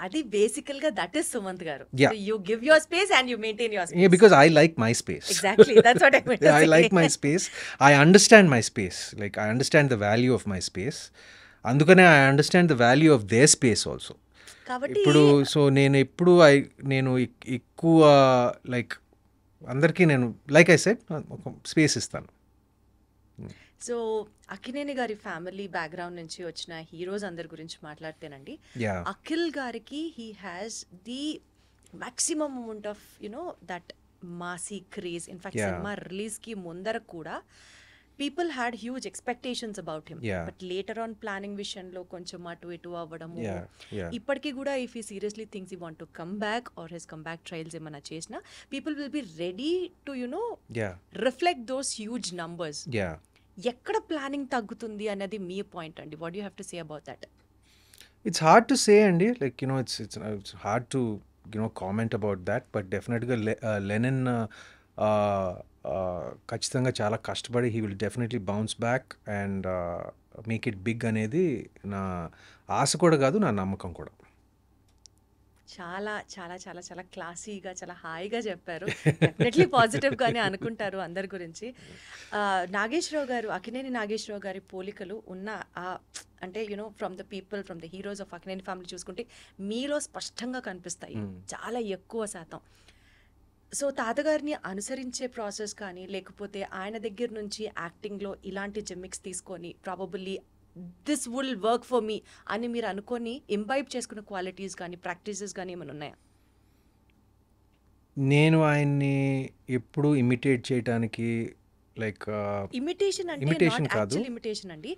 అది బేసికల్ గా దట్ ఇస్ సుమంత్ గారు. You give your space and you maintain your space. Yeah, because I like my space. Exactly, that's what I meant to say. I like my space. I understand my space. Like I understand the value of my space. అందుకనే I understand the value of their space also. కాబట్టి ఇప్పుడు సో నేను ఎక్కువ లైక్ అందరికీ నేను లైక్ ఐ సెడ్ ఒక స్పేస్ ఇస్తాను. సో అక్కినేని గారి ఫ్యామిలీ బ్యాక్గ్రౌండ్ నుంచి వచ్చిన హీరోస్ అందరి గురించి మాట్లాడితేనండి, అఖిల్ గారికి he has the maximum amount of that massy craze. In fact, Yeah. cinema release ki mundara kuda people had huge expectations about him. Yeah. But later on planning విషయంలో కొంచెం అటు ఇటు అవ్వడము. Yeah. ఇప్పటికీ కూడా if he seriously thinks he want to come back or his come back trials ఏమైనా చేసినా people will be ready to Yeah. Reflect those huge numbers. Yeah. ఎక్కడ ప్లానింగ్ తగ్గుతుంది అనేది మీ పాయింట్ అండి. What you have to say about that? It's hard to say, Andy. Like, it's hard to, comment about that. But definitely, Lennon, ఖచ్చితంగా చాలా కష్టపడి he will definitely bounce back and make it big అనేది నా ఆశ కూడా కాదు, నా నమ్మకం కూడా. చాలా చాలా చాలా చాలా క్లాసీగా చాలా హాయిగా చెప్పారు. డెఫినెట్లీ పాజిటివ్గానే అనుకుంటారు అందరి గురించి. నాగేశ్వరరావు గారు, అక్కినేని నాగేశ్వరరావు గారి పోలికలు ఉన్న అంటే from the people, from the heroes of Akkineni family చూసుకుంటే మీలో స్పష్టంగా కనిపిస్తాయి చాలా ఎక్కువ శాతం. సో తాతగారిని అనుసరించే ప్రాసెస్ కానీ లేకపోతే ఆయన దగ్గర నుంచి యాక్టింగ్లో ఇలాంటి జిమ్మిక్స్ తీసుకొని probably this will work for me అని మీరు అనుకొని ఇంబైబ్ చేసుకున్న క్వాలిటీస్ కానీ ప్రాక్టీసెస్ కానీ ఏమైనా ఉన్నాయా? నేను ఆయన్ని ఎప్పుడు ఇమిటేట్ చేయడానికి లైక్ ఇమిటేషన్ అంటే imitation నాట్ కాదు. యాక్చువల్ ఇమిటేషన్ అండి,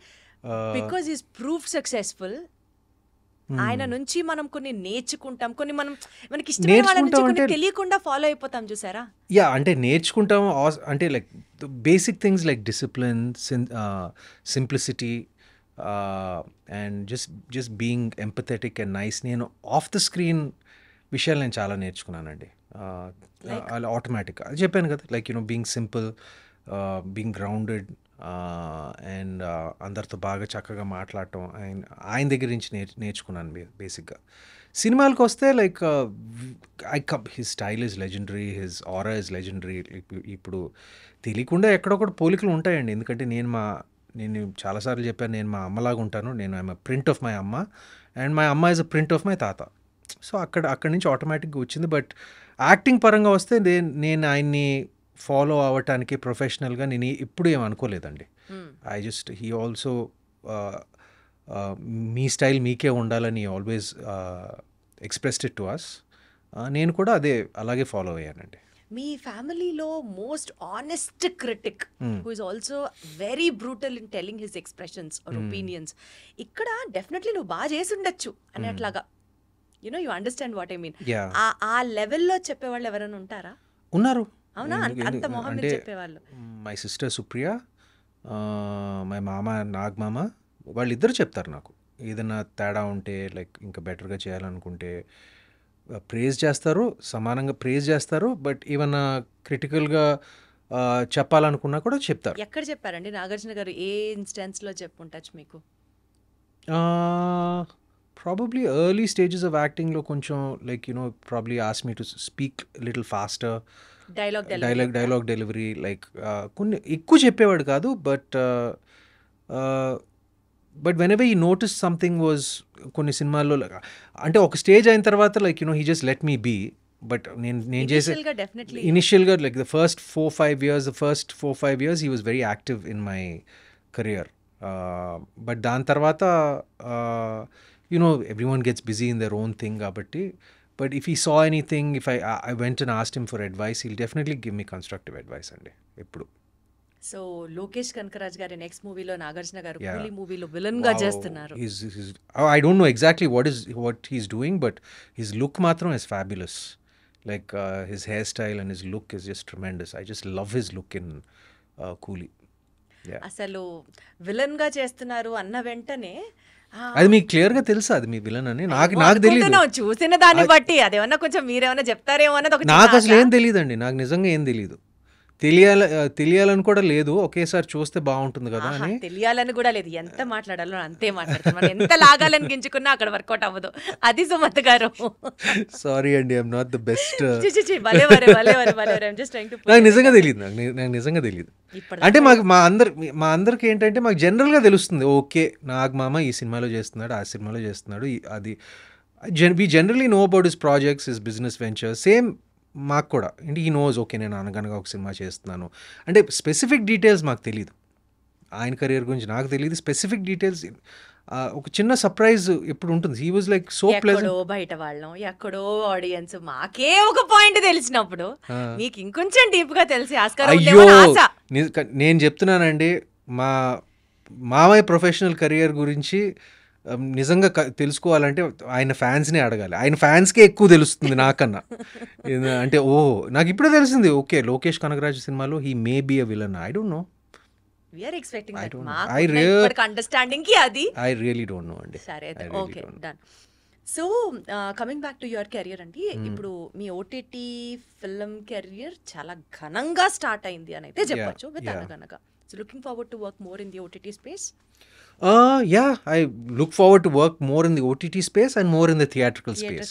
బికాజ్ ఈస్ ప్రూఫ్ సక్సెస్ఫుల్. ఆయన నుంచి మనం కొన్ని నేర్చుకుంటాం, కొన్ని మనకి ఇష్టమైన వాళ్ళ నుంచి కొన్ని తెలియకుండా ఫాలో అయిపోతాం చూసారా? యా, అంటే నేర్చుకుంటాం. అంటే like basic things like discipline, simplicity and just being empathetic and nice. నేను ఆఫ్ ద స్క్రీన్ విషయాలు నేను చాలా నేర్చుకున్నానండి. అలా ఆటోమేటిక్గా చెప్పాను కదా, like being simple, being grounded and అందరితో బాగా చక్కగా మాట్లాడటం ఆయన దగ్గర నుంచి నేర్చుకున్నాను బేసిక్గా. సినిమాలకు వస్తే like his style is legendary, his aura is legendary. ఇప్పుడు తెలియకుండా ఎక్కడొక్కడ పోలికలు ఉంటాయండి. ఎందుకంటే నేను చాలాసార్లు చెప్పాను, నేను మా అమ్మలాగా ఉంటాను. నేను ఐఎమ్ ప్రింట్ ఆఫ్ మై అమ్మ అండ్ మై అమ్మ is a print of my తాత. సో అక్కడి నుంచి ఆటోమేటిక్గా వచ్చింది. బట్ యాక్టింగ్ పరంగా వస్తే నేను ఆయన్ని ఫాలో అవ్వటానికి ప్రొఫెషనల్గా నేను ఎప్పుడు ఏం అనుకోలేదండి. హీ ఆల్సో మీ స్టైల్ మీకే ఉండాలని always expressed it to us. నేను కూడా అలాగే ఫాలో అయ్యానండి. మీ ఫ్యామిలీలో most honest critic who is also very brutal in telling his expressions or opinions, ఇక్కడ డెఫినెట్లీ నువ్వు బాగా చేసి ఉండొచ్చు అనేట్లాగా you understand what I mean, ఆ లెవెల్లో చెప్పేవాళ్ళు ఎవరైనా ఉంటారా? ఉన్నారు. అవునా? అంత మొహం మీద చెప్పేవాళ్ళు. మై సిస్టర్ సుప్రియ, మై మామ నాగమామ, వాళ్ళిద్దరు చెప్తారు నాకు. ఏదైనా తేడా ఉంటే లైక్ ఇంకా బెటర్గా చేయాలనుకుంటే ప్రేజ్ చేస్తారు, సమానంగా ప్రేజ్ చేస్తారు. బట్ ఏమన్నా క్రిటికల్గా చెప్పాలనుకున్నా కూడా చెప్తారు. ఎక్కడ చెప్పారండి నాగార్జున గారు? ఏ ఇన్స్టెన్స్లో చెప్పుంటచ్చు మీకు? ప్రాబబ్లీ ఎర్లీ స్టేజెస్ ఆఫ్ యాక్టింగ్లో కొంచెం like probably ask me to speak little faster, dialogue delivery like కొన్ని ఎక్కువ చెప్పేవాడు కాదు. But whenever he notice something was కొన్ని సినిమాల్లో అంటే ఒక స్టేజ్ అయిన తర్వాత like he just let me be. But నేను చేసే ఇనిషియల్గా like the first 4-5 years he was very active in my career. But దాని తర్వాత everyone gets busy in their own thing కాబట్టి. But if he saw anything, if I went and asked him for advice, he'll definitely give me constructive advice అండి ఎప్పుడు. సో లోకేష్ కనకరాజ్ గారి నెక్స్ట్ మూవీలో నాగార్జున గారు కూలీ మూవీలో విలన్ గా చేస్తున్నారు. I don't know exactly what he's doing, but his look matram is fabulous. Like his hairstyle and his look is just tremendous. I just love his look in Coolie. Yeah. అసలు విలన్ గా చేస్తున్నారు అన్న వెంటనే అది మీకు క్లియర్ గా తెలుసా అది మీ విలన్ అని? నాకు తెలియదు. చూసిన దాన్ని బట్టి అదేమన్నా కొంచెం మీరేమన్నా చెప్తారేమో అన్నది. నాకు అసలు ఏం తెలియదండి, నాకు నిజంగా ఏం తెలియదు. తెలియాలని కూడా లేదు, ఒకేసారి చూస్తే బాగుంటుంది కదా అని. తెలియాలని కూడా లేదు, ఎంత మాట్లాడాలో అంతే మాట్లాడుతున్నాం. ఎంత లాగాలని గింజుకున్నా అక్కడ వర్కౌట్ అవ్వదు. అది సుమత్ గారు. సారీ అండి, ఐఎమ్ నాట్ ద బెస్ట్. నాకు నిజంగా తెలియదు. అంటే మా అందరికి ఏంటంటే మాకు జనరల్గా తెలుస్తుంది, ఓకే నాగమామ ఈ సినిమాలో చేస్తున్నాడు, ఆ సినిమాలో చేస్తున్నాడు. అది we generally know about his projects, his business ventures. Same మాకు కూడా అంటే ఈ నోస్ ఓకే నేను అనగనగా ఒక సినిమా చేస్తున్నాను అంటే స్పెసిఫిక్ డీటెయిల్స్ మాకు తెలియదు. ఆయన కెరియర్ గురించి నాకు తెలియదు, స్పెసిఫిక్ డీటెయిల్స్ ఒక చిన్న సర్ప్రైజ్ ఎప్పుడు ఉంటుంది. He was like so pleasant. ఎక్కడో బయట వాళ్ళం, ఎక్కడో ఆడియన్స్, మాకే ఒక పాయింట్ తెలిసినప్పుడు మీకు ఇంకొంచెం డీప్ గా తెలిసి ఆస్కారం అయ్యో ఉందేమో ఆశ. నేను చెప్తున్నానండి, మా మామయ్య ప్రొఫెషనల్ కెరియర్ గురించి నిజంగా తెలుసుకోవాలంటే ఆయన ఫ్యాన్స్నే అడగాలి. ఆయన ఫ్యాన్స్కే ఎక్కువ తెలుస్తుంది నాకన్నా. అంటే నాకు ఇప్పుడే తెలిసింది, ఓకే లోకేష్ కనగరాజు సినిమాలో he may be a villain. I don't know. We are expecting that. Understanding కి అది ఐ రియలీ డోంట్ నో అండి. సరే okay done. So coming back to your career అండి, ఇప్పుడు మీ ఓటీటీ ఫిల్మ్ కెరియర్ చాలా ఘనంగా స్టార్ట్ అయింది అని అయితే చెప్పొచ్చు విత్ అనగనగా. So looking forward to work more in the OTT space. I look forward to work more in the OTT space and more in the theatrical space.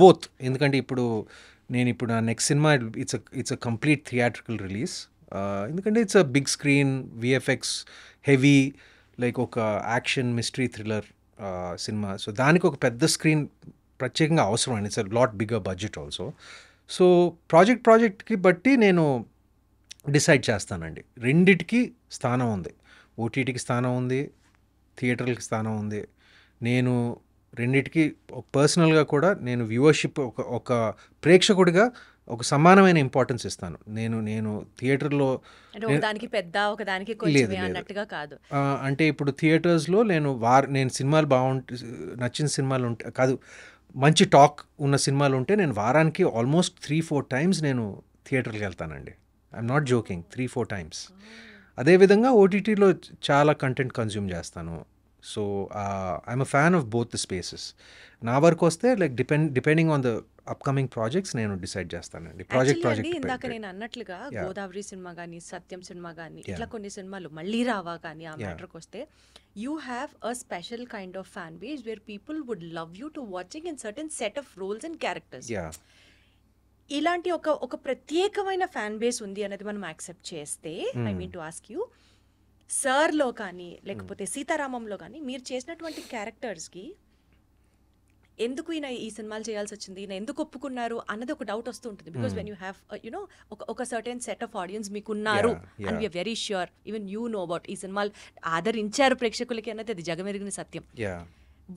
Both. ఎందుకంటే ఇప్పుడు నా next cinema it's a complete theatrical release. ఎందుకంటే it's a big screen, VFX heavy, like ఒక action mystery thriller cinema. So దానికి ఒక పెద్ద స్క్రీన్ ప్రత్యేకంగా అవసరం అండి. It's a lot bigger budget also. So ప్రాజెక్ట్కి బట్టి నేను డిసైడ్ చేస్తానండి. రెండిటికి స్థానం ఉంది. ఓటీటీకి స్థానం ఉంది, థియేటర్లకి స్థానం ఉంది. నేను రెండిటికి పర్సనల్గా కూడా నేను వ్యూవర్షిప్ ఒక ప్రేక్షకుడిగా ఒక సమానమైన ఇంపార్టెన్స్ ఇస్తాను. నేను థియేటర్లో దానికి పెద్ద ఒకదానికి కొంచెం అన్నట్టుగా కాదు. అంటే ఇప్పుడు థియేటర్స్లో నేను సినిమాలు నచ్చిన సినిమాలు ఉంటే కాదు, మంచి టాక్ ఉన్న సినిమాలు ఉంటే నేను వారానికి ఆల్మోస్ట్ 3-4 టైమ్స్ నేను థియేటర్కి వెళ్తానండి. I'm not joking, 3-4 times. అదేవిధంగా ఓటీటీలో చాలా కంటెంట్ కన్జ్యూమ్ చేస్తాను. So I'm a fan of both the spaces. నా వరకు వస్తే like depending on the upcoming projects నేను డిసైడ్ చేస్తానండి. ప్రాజెక్ట్ ఇందాక నేను అన్నట్లుగా గోదావరి సినిమా కానీ, సత్యం సినిమా కానీ, ఇట్లా కొన్ని సినిమాలు మళ్ళీ రావా కానీ ఆ మ్యాటర్కి వస్తే you have a special kind of fan base where people would love you to watching in certain set of roles and characters. ఇలాంటి ఒక ప్రత్యేకమైన ఫ్యాన్ బేస్ ఉంది అనేది మనం యాక్సెప్ట్ చేస్తే, I mean to ask you, సర్లో కానీ లేకపోతే సీతారామంలో కానీ మీరు చేసినటువంటి క్యారెక్టర్స్కి ఎందుకు ఈయన ఈ సినిమాలు చేయాల్సి వచ్చింది, ఈయన ఎందుకు ఒప్పుకున్నారు అన్నది ఒక డౌట్ వస్తూ ఉంటుంది. Because when you have you know ఒక సర్టెన్ సెట్ ఆఫ్ ఆడియన్స్ మీకు ఉన్నారు and we're very sure, even you know about ఈ సినిమాలు ఆదరించారు ప్రేక్షకులకి అన్నది అది జగమెరిగిన సత్యం.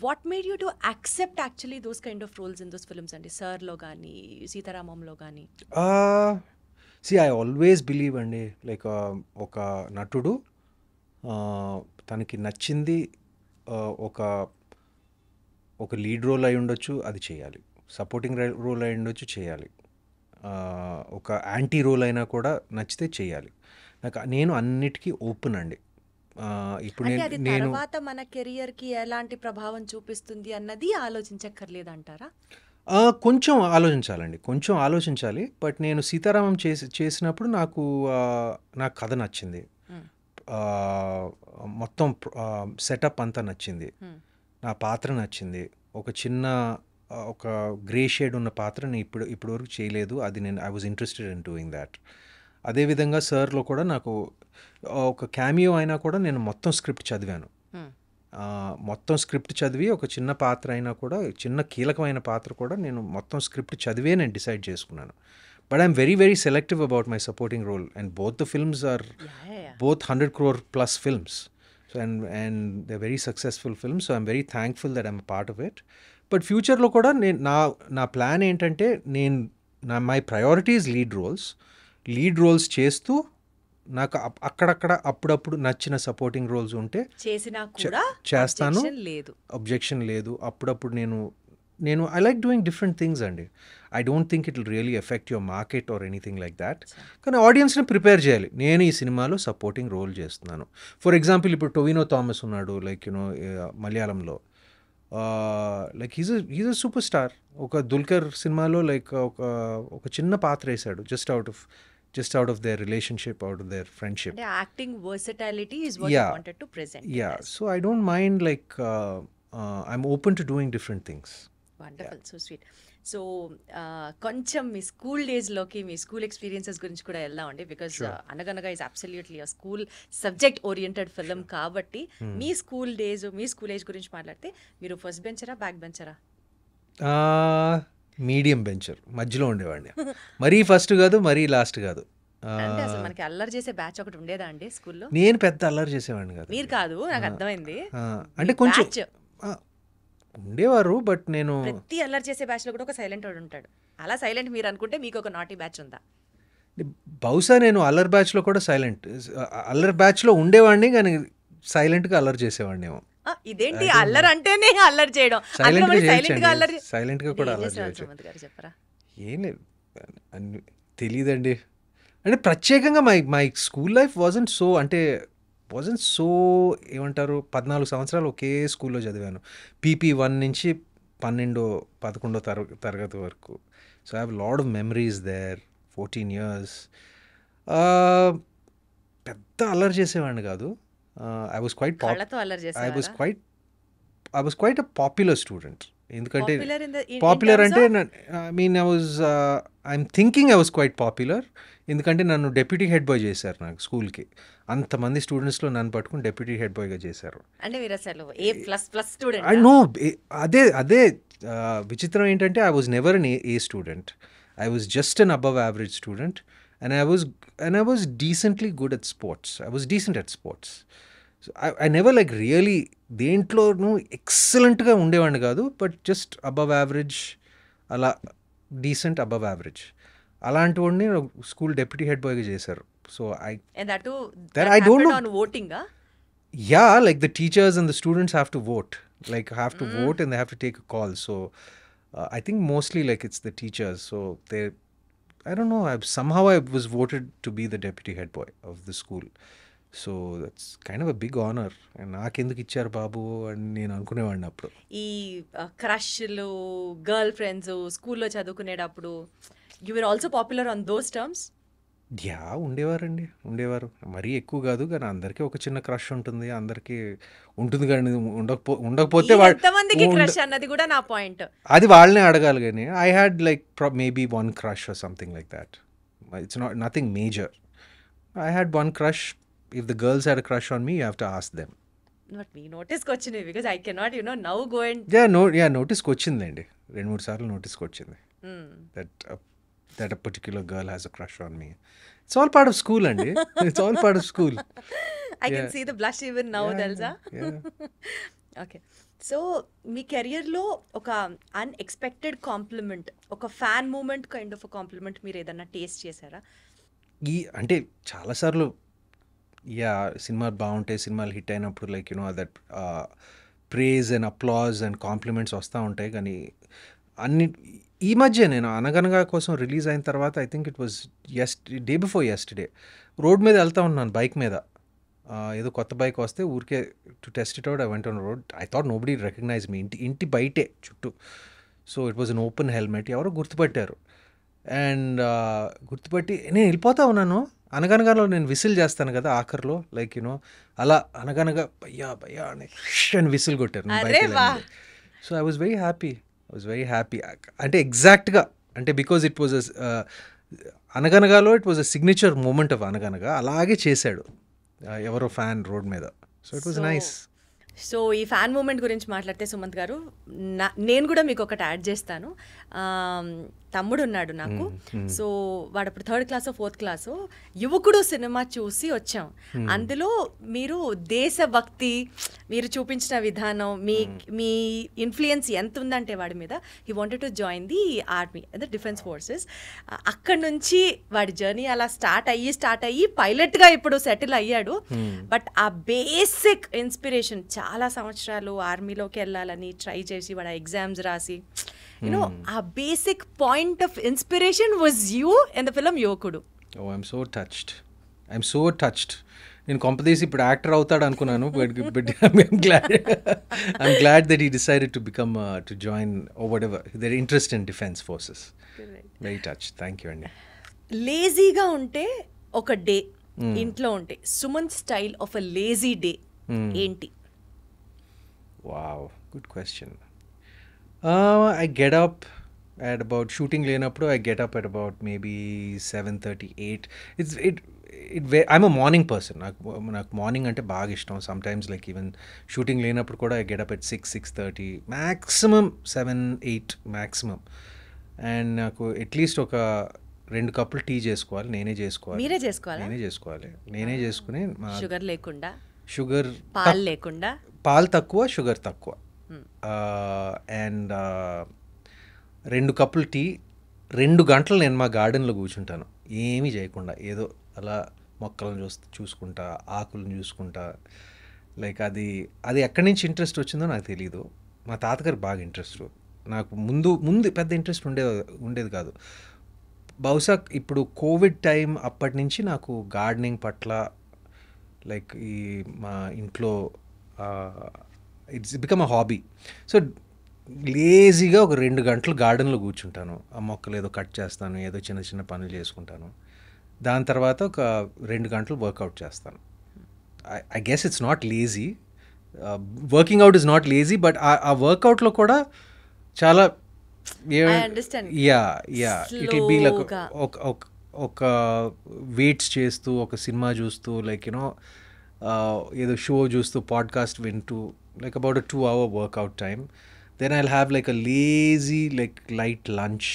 What made you to accept actually those kind of roles in those films అండి, సర్లో కానీ సీతారామంలో కానీ? ఐ ఆల్వేస్ బిలీవ్ అండి, లైక్ ఒక నటుడు తనకి నచ్చింది ఒక లీడ్ రోల్ అయి ఉండొచ్చు, అది చేయాలి. సపోర్టింగ్ రోల్ అయి ఉండొచ్చు, చేయాలి. ఒక యాంటీ రోల్ అయినా కూడా నచ్చితే చేయాలి. నేను అన్నిటికీ ఓపెన్ అండి. ఇప్పుడు నేను తర్వాత మన కెరియర్ కి ఎలాంటి ప్రభావం చూపిస్తుంది అన్నది ఆలోచించక్కర్లేదంటారా? కొంచెం ఆలోచించాలి. బట్ నేను సీతారామం చేసినప్పుడు నాకు కథ నచ్చింది, మొత్తం సెటప్ అంతా నచ్చింది, నా పాత్ర నచ్చింది. ఒక గ్రే షేడ్ ఉన్న పాత్ర నేను ఇప్పటివరకు చేయలేదు, అది I was interested in doing that. అదేవిధంగా సర్లో కూడా నాకు ఒక క్యామియో అయినా కూడా నేను మొత్తం స్క్రిప్ట్ చదివాను. మొత్తం స్క్రిప్ట్ చదివి ఒక చిన్న పాత్ర అయినా కూడా, చిన్న కీలకమైన పాత్ర కూడా నేను మొత్తం స్క్రిప్ట్ చదివే నేను డిసైడ్ చేసుకున్నాను. But I'm very very selective about my supporting role and both the films are both 100 crore plus films. So and they're very successful films, so I'm very thankful that I'm a part of it. But future lo kuda na plan entante my priority is lead roles చేస్తూ నాకు అక్కడక్కడ అప్పుడప్పుడు నచ్చిన సపోర్టింగ్ రోల్స్ ఉంటే చేసినా కూడా చేస్తాను, అబ్జెక్షన్ లేదు. అప్పుడప్పుడు నేను I like doing different things అండి. I don't think it will really affect your market or anything like that. కానీ ఆడియన్స్ని ప్రిపేర్ చేయాలి, నేను ఈ సినిమాలో సపోర్టింగ్ రోల్ చేస్తున్నాను. ఫర్ ఎగ్జాంపుల్ ఇప్పుడు టొవినో థామస్ ఉన్నాడు, లైక్ మలయాళంలో, like he's a super star. ఒక దుల్కర్ సినిమాలో లైక్ ఒక చిన్న పాత్ర వేశాడు, just out of their relationship, out of their friendship. The acting versatility is what you wanted to present. So I don't mind, like I'm open to doing different things. Wonderful. So sweet. So కొంచెం మీ స్కూల్ డేస్లోకి, మీ స్కూల్ ఎక్స్పీరియన్సెస్ గురించి కూడా వెళ్దామండి. బికాజ్ అనగనగా is absolutely a school subject oriented film కాబట్టి మీ స్కూల్ డేస్, మీ స్కూల్ ఏజ్ గురించి మాట్లాడితే మీరు ఫస్ట్ బెంచరా, బ్యాక్ బెంచరా? మీడియం బెంచర్, మధ్యలో ఉండేవాడిని. మరీ ఫస్ట్ కాదు, మరీ లాస్ట్ కాదు, అంటే అసలు మనకి అల్లరి చేసే బ్యాచ్ ఒకటి ఉండేదా అండి స్కూల్లో? నేను పెద్ద అల్లరి చేసేవాడిని కదా. మీరు కాదు, నాకు అర్థమైంది. అంటే కొంచెం బ్యాచ్ ఉండేవారు, బట్ నేను ప్రతి అల్లరి చేసే బ్యాచ్ లో కూడా ఒక సైలెంట్ వాడు ఉంటాడు. అలా సైలెంట్ మీరు అనుకుంటే మీకు ఒక నాటీ బ్యాచ్ ఉందా? బహుశా నేను అల్లరి బ్యాచ్లో కూడా అల్లరి బ్యాచ్లో ఉండేవాడిని, కానీ సైలెంట్గా అల్లరి చేసేవాడినేమో. ఇదేంటి అల్లరి అంటేనే అల్లరి చేయడం, సైలెంట్గా కూడా అల్లరి చేయొచ్చు. చెప్పరా? ఏం లేదు, అన్ని తెలియదండి. అంటే ప్రత్యేకంగా my school life wasn't so ఏమంటారు, 14 సంవత్సరాలు ఒకే స్కూల్లో చదివాను. పీపీ 1 నుంచి 11వ తరగతి వరకు. So I have lot of memories there. 14 years. పెద్ద అల్లరి చేసేవాడిని కాదు. I was quite a popular student. ఎందుకంటే పాపులర్ అంటే I'm thinking I was quite popular. ఎందుకంటే నన్ను డెప్యూటీ హెడ్ బాయ్ చేశారు నాకు స్కూల్కి. అంతమంది స్టూడెంట్స్లో నన్ను పట్టుకుని డెప్యూటీ హెడ్ బాయ్గా చేశారు. నో, అదే విచిత్రం ఏంటంటే I was never an A student. I was just an above average student, and I was decently good at sports. I was decent at sports. So I never like really దేంట్లోనూ ఎక్సలెంట్గా ఉండేవాడిని కాదు, బట్ జస్ట్ అబవ్ యావరేజ్, అలా డీసెంట్ అబవ్ యావరేజ్. అలాంటి వాడిని స్కూల్ డెప్యూటీ హెడ్ బాయ్గా చేశారు. So I don't know. Voting? Yeah, like the teachers and the students have to vote. Vote and they have to take a call. So I think mostly like it's the teachers. So I don't know, somehow I was voted to be the deputy head boy of the school. So that's kind of a big honor. And నాకెందుకు ఇచ్చారు బాబు అని నేను అనుకునేవాడిని అప్పుడు. ఈ క్రష్లు, గర్ల్ ఫ్రెండ్స్ స్కూల్లో చదువుకునేటప్పుడు you were also popular on those terms? Yeah, ఉండేవారు. మరీ ఎక్కువ కాదు, కానీ అందరికీ ఒక చిన్న క్రష్ ఉంటుంది. అందరికీ ఉంటుంది, కానీ ఉండకపోతే క్రష్ అన్నది కూడా నా పాయింట్. అది వాళ్ళనే అడగాలి. కానీ I had like maybe one crush or something like that. It's nothing major. I had one crush. If the girls had a crush on me, you have to ask them. But మీ నోటీస్కి వచ్చింది, because I cannot now go and నోటీస్కి వచ్చిందండి. 2-3 సార్లు నోటీస్కి వచ్చింది that a particular girl has a crush on me. It's all part of school, andi. It's all part of school. I can see the blush even now, Delsa. Okay. So మీ కెరియర్లో ఒక అన్ఎక్స్పెక్టెడ్ కాంప్లిమెంట్, ఒక fan moment kind of compliment మీరు ఏదన్నా టేస్ట్ చేశారా? అంటే చాలాసార్లు సినిమాలు బాగుంటాయి, సినిమాలు హిట్ అయినప్పుడు like that praise and applause and compliments వస్తూ ఉంటాయి. కానీ ఈ మధ్య నేను అనగనగా కోసం రిలీజ్ అయిన తర్వాత I think it was day before yesterday road మీద వెళ్తా ఉన్నాను, బైక్ మీద. ఏదో కొత్త బైక్ వస్తే ఊరికే to test it out I went on road. I thought nobody recognize me. ఇంటి బయటే చుట్టూ. So it was an open helmet. ఎవరో గుర్తుపట్టారు. అండ్ గుర్తుపట్టి నేను వెళ్ళిపోతా ఉన్నాను. అనగనగాలో నేను విసిల్ చేస్తాను కదా ఆఖరిలో, లైక్ అలా అనగనగా భయ్యా అని విసిల్ కొట్టారు. So I was very happy. అంటే ఎగ్జాక్ట్గా, అంటే బికాజ్ ఇట్ వాజ్ అనగనగాలో it was a signature moment of Anaganaga. అలాగే చేశాడు ఎవరో ఫ్యాన్ రోడ్ మీద. So it was nice. So ఈ ఫ్యాన్ మూమెంట్ గురించి మాట్లాడితే సుమంత్ గారు, నేను కూడా మీకు ఒకటి యాడ్ చేస్తాను. తమ్ముడు ఉన్నాడు నాకు. సో వాడు అప్పుడు 3rd క్లాసో 4th క్లాసో యువకుడు సినిమా చూసి వచ్చాం. అందులో మీరు దేశభక్తి మీరు చూపించిన విధానం, మీ ఇన్ఫ్లుయెన్స్ ఎంత ఉందంటే వాడి మీద, he wanted to join the army, the defence forces. అక్కడ నుంచి వాడి జర్నీ అలా స్టార్ట్ అయ్యి పైలట్గా ఇప్పుడు సెటిల్ అయ్యాడు. బట్ ఆ బేసిక్ ఇన్స్పిరేషన్, చాలా సంవత్సరాలు ఆర్మీలోకి వెళ్ళాలని ట్రై చేసి వాడు ఎగ్జామ్స్ రాసి ఆ basic point of inspiration was you in the film యువకుడు. I'm so touched. నేను కొంపదీసి ఇప్పుడు యాక్టర్ అవుతాడు అనుకున్నాను, but I'm glad that he decided to become to join oh whatever their interest in defence forces. Very touch. Thank you అండి. లేజీగా ఉంటే ఒక డే ఇంట్లో ఉంటే Sumanth style of a lazy day ఏంటి? Wow, good question. I get up at about shooting లేనప్పుడు I get up at about maybe 7:30, 8. I'm a morning person. నాకు మార్నింగ్ అంటే బాగా ఇష్టం. సమ్టైమ్స్ లైక్ ఈవెన్ షూటింగ్ లేనప్పుడు కూడా I get up at 6:30, maximum 7, 8 maximum. And నాకు అట్లీస్ట్ ఒక 2 కప్పులు టీ చేసుకోవాలి, నేనే చేసుకోవాలి. మీరే చేసుకోవాలా? నేనే చేసుకోవాలి. నేనే చేసుకుని షుగర్ లేకుండా, షుగర్ పాలు లేకుండా, పాలు తక్కువ, షుగర్ తక్కువ. అండ్ 2 కప్పులు టీ. 2 గంటలు నేను మా గార్డెన్లో కూర్చుంటాను ఏమీ చేయకుండా, ఏదో అలా మొక్కలను చూసుకుంటా, ఆకులను చూసుకుంటా. లైక్ అది ఎక్కడి నుంచి ఇంట్రెస్ట్ వచ్చిందో నాకు తెలీదు. మా తాతగారు బాగా ఇంట్రెస్ట్. నాకు ముందు పెద్ద ఇంట్రెస్ట్ ఉండేది కాదు. బహుశా ఇప్పుడు కోవిడ్ టైం అప్పటి నుంచి నాకు గార్డెనింగ్ పట్ల లైక్ ఈ మా ఇంట్లో it's become a hobby. So లేజీగా ఒక 2 గంటలు గార్డెన్లో కూర్చుంటాను. ఆ మొక్కలు ఏదో కట్ చేస్తాను, ఏదో చిన్న చిన్న పనులు చేసుకుంటాను. దాని తర్వాత ఒక 2 గంటలు వర్కౌట్ చేస్తాను. I guess it's not lazy. Working out is not lazy, but ఆ వర్కౌట్లో కూడా చాలా ఇట్ విల్ బీ లైక్ ఒక వెయిట్స్ చేస్తూ, ఒక సినిమా చూస్తూ, లైక్ యూనో ఏదో షో చూస్తూ, పాడ్కాస్ట్ వింటూ, like about a 2-hour workout time. Then I'll have like a lazy, like light lunch.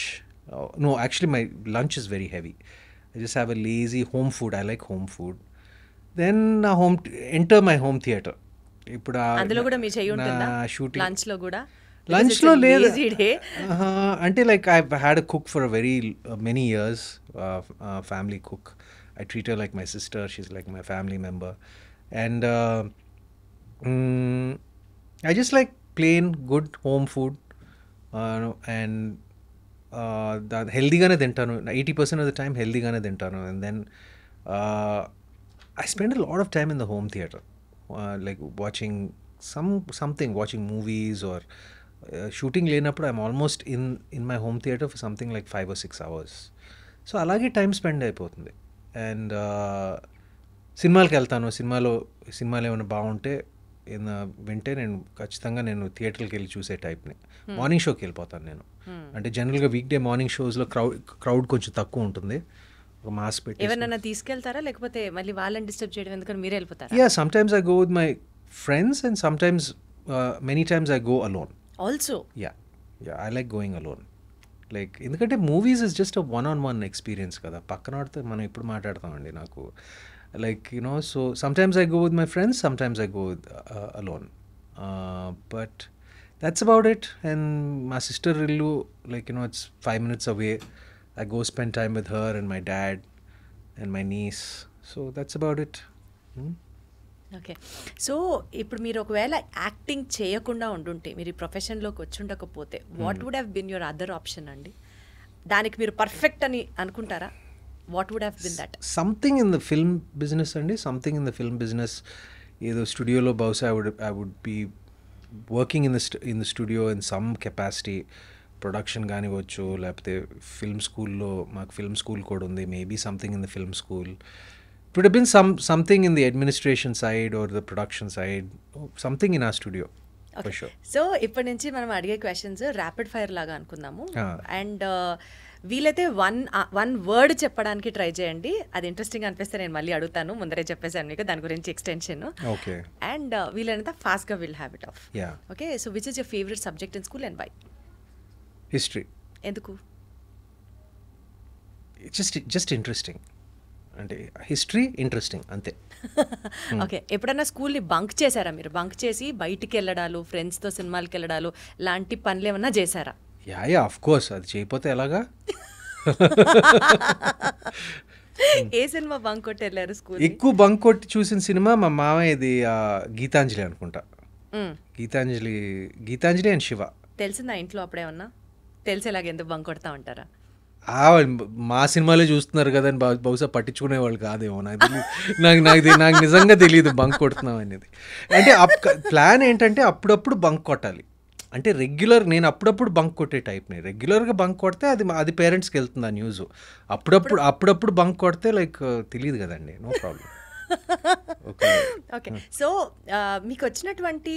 No, actually my lunch is very heavy. I just have a lazy home food. I like home food. Then enter my home theatre. ఇప్పుడు అందులో కూడా మీ చెయ్యి ఉంటుందా షూటింగ్ లంచ్ లో కూడా? లంచ్లో లేదు అంటే like I had a cook for very many years, family cook. I treat her like my sister, she's like my family member. And I just like plain good home food, and హెల్దీగానే తింటాను. 80% of the time హెల్దీగానే తింటాను. And then I spend a lot of time in the home theatre, like watching watching movies or shooting లేనప్పుడు I'm almost in my home theatre for something like 5 or 6 hours. So అలాగే టైం స్పెండ్ అయిపోతుంది. అండ్ సినిమాలకు వెళ్తాను. సినిమాలు ఏమైనా బాగుంటే వింటే ఖచ్చితంగా నేను థియేటర్కి వెళ్ళి చూసే టైప్ని. మార్నింగ్ షోకి వెళ్ళిపోతాను నేను. అంటే జనరల్గా వీక్ డే మార్నింగ్ షోస్లో క్రౌడ్ కొంచెం తక్కువ ఉంటుంది. ఒక మాస్ పెట్టి ఎవరైనా తీసుకెళ్తారా, లేకపోతే మళ్ళీ వాళ్ళని డిస్టర్బ్ చేయడం ఎందుకని మీరే వెళ్ళిపోతారా? Yeah, sometimes I go with my friends and sometimes many times I go alone also. Yeah, I like going alone. Like ఎందుకంటే movies is just a one-on-one experience కదా. పక్కన వాడితే మనం ఎప్పుడు మాట్లాడతామండి. నాకు like, you know, so sometimes I go with my friends, sometimes I go with alone, but that's about it. And my sister illu, like, you know, it's 5 minutes away. I go spend time with her and my dad and my niece, so that's about it. Okay. So ఇప్పుడు మీరు ఒకవేళ యాక్టింగ్ చేయకుండా ఉండుంటే, మీరు ఈ ప్రొఫెషన్లోకి వచ్చి ఉండకపోతే, what would have been your other option అండి? దానికి మీరు పర్ఫెక్ట్ అని అనుకుంటారా? What would have been that? Something in the film business andi, something in the film business. Either studio lo bausa I would be working in the studio in some capacity. Production gaani vachu, lepothe film school lo maaku film school code undi, maybe something in the film school. It would have been something in the administration side or the production side, something in our studio. Okay. For sure. So ఇప్పటి నుంచి మనం అడిగే క్వశ్చన్స్ ర్యాపిడ్ ఫైర్ లాగా అనుకుందాము. అండ్ వీలైతే వన్ వర్డ్ చెప్పడానికి ట్రై చేయండి. అది ఇంట్రెస్టింగ్ అనిపిస్తే నేను మళ్ళీ అడుగుతాను. ముందరే చెప్పేసాను మీకు దాని గురించి ఎక్స్టెన్షన్. ఓకే. అండ్ వీలైనంత ఫాస్ట్గా will have it off. Okay. So which is your favourite subject in school and why? History. ఎందుకు? Just interesting. అంటే హిస్టరీ ఇంట్రెస్టింగ్ అంతే. ఓకే. ఎప్పుడన్నా స్కూల్ని బంక్ చేశారా మీరు? బంక్ చేసి బయటికి వెళ్ళడాలు, ఫ్రెండ్స్తో సినిమాలకి వెళ్ళడాలు లాంటి పనులు ఏమన్నా చేశారా? Yeah of course. అది చేయకపోతే ఎలాగా? ఏ సినిమా బంక్ కొట్టి వెళ్ళారు స్కూల్? ఎక్కువ బంక్ కొట్టి చూసిన సినిమా మా మామయ్యది గీతాంజలి అనుకుంటా. గీతాంజలి అండ్ శివ. తెలిసిందా ఇంట్లో అప్పుడేమన్నా? తెలిసేలాగా ఎందుకు బంక్ కొడతా ఉంటారా? మా సినిమాలే చూస్తున్నారు కదా అని బహుశా పట్టించుకునేవాళ్ళు కాదేమో. నాకు నిజంగా తెలియదు బంక్ కొడుతున్నాం అనేది. అంటే ప్లాన్ ఏంటంటే అప్పుడప్పుడు బంక్ కొట్టాలి. అంటే నేను అప్పుడప్పుడు బంక్ కొట్టే టైప్ని. రెగ్యులర్గా బంక్ కొడితే అది పేరెంట్స్కి వెళ్తుంది ఆ న్యూస్. అప్పుడప్పుడు బంక్ కొడితే లైక్ తెలియదు కదండి. No problem. ఓకే. సో మీకు వచ్చినటువంటి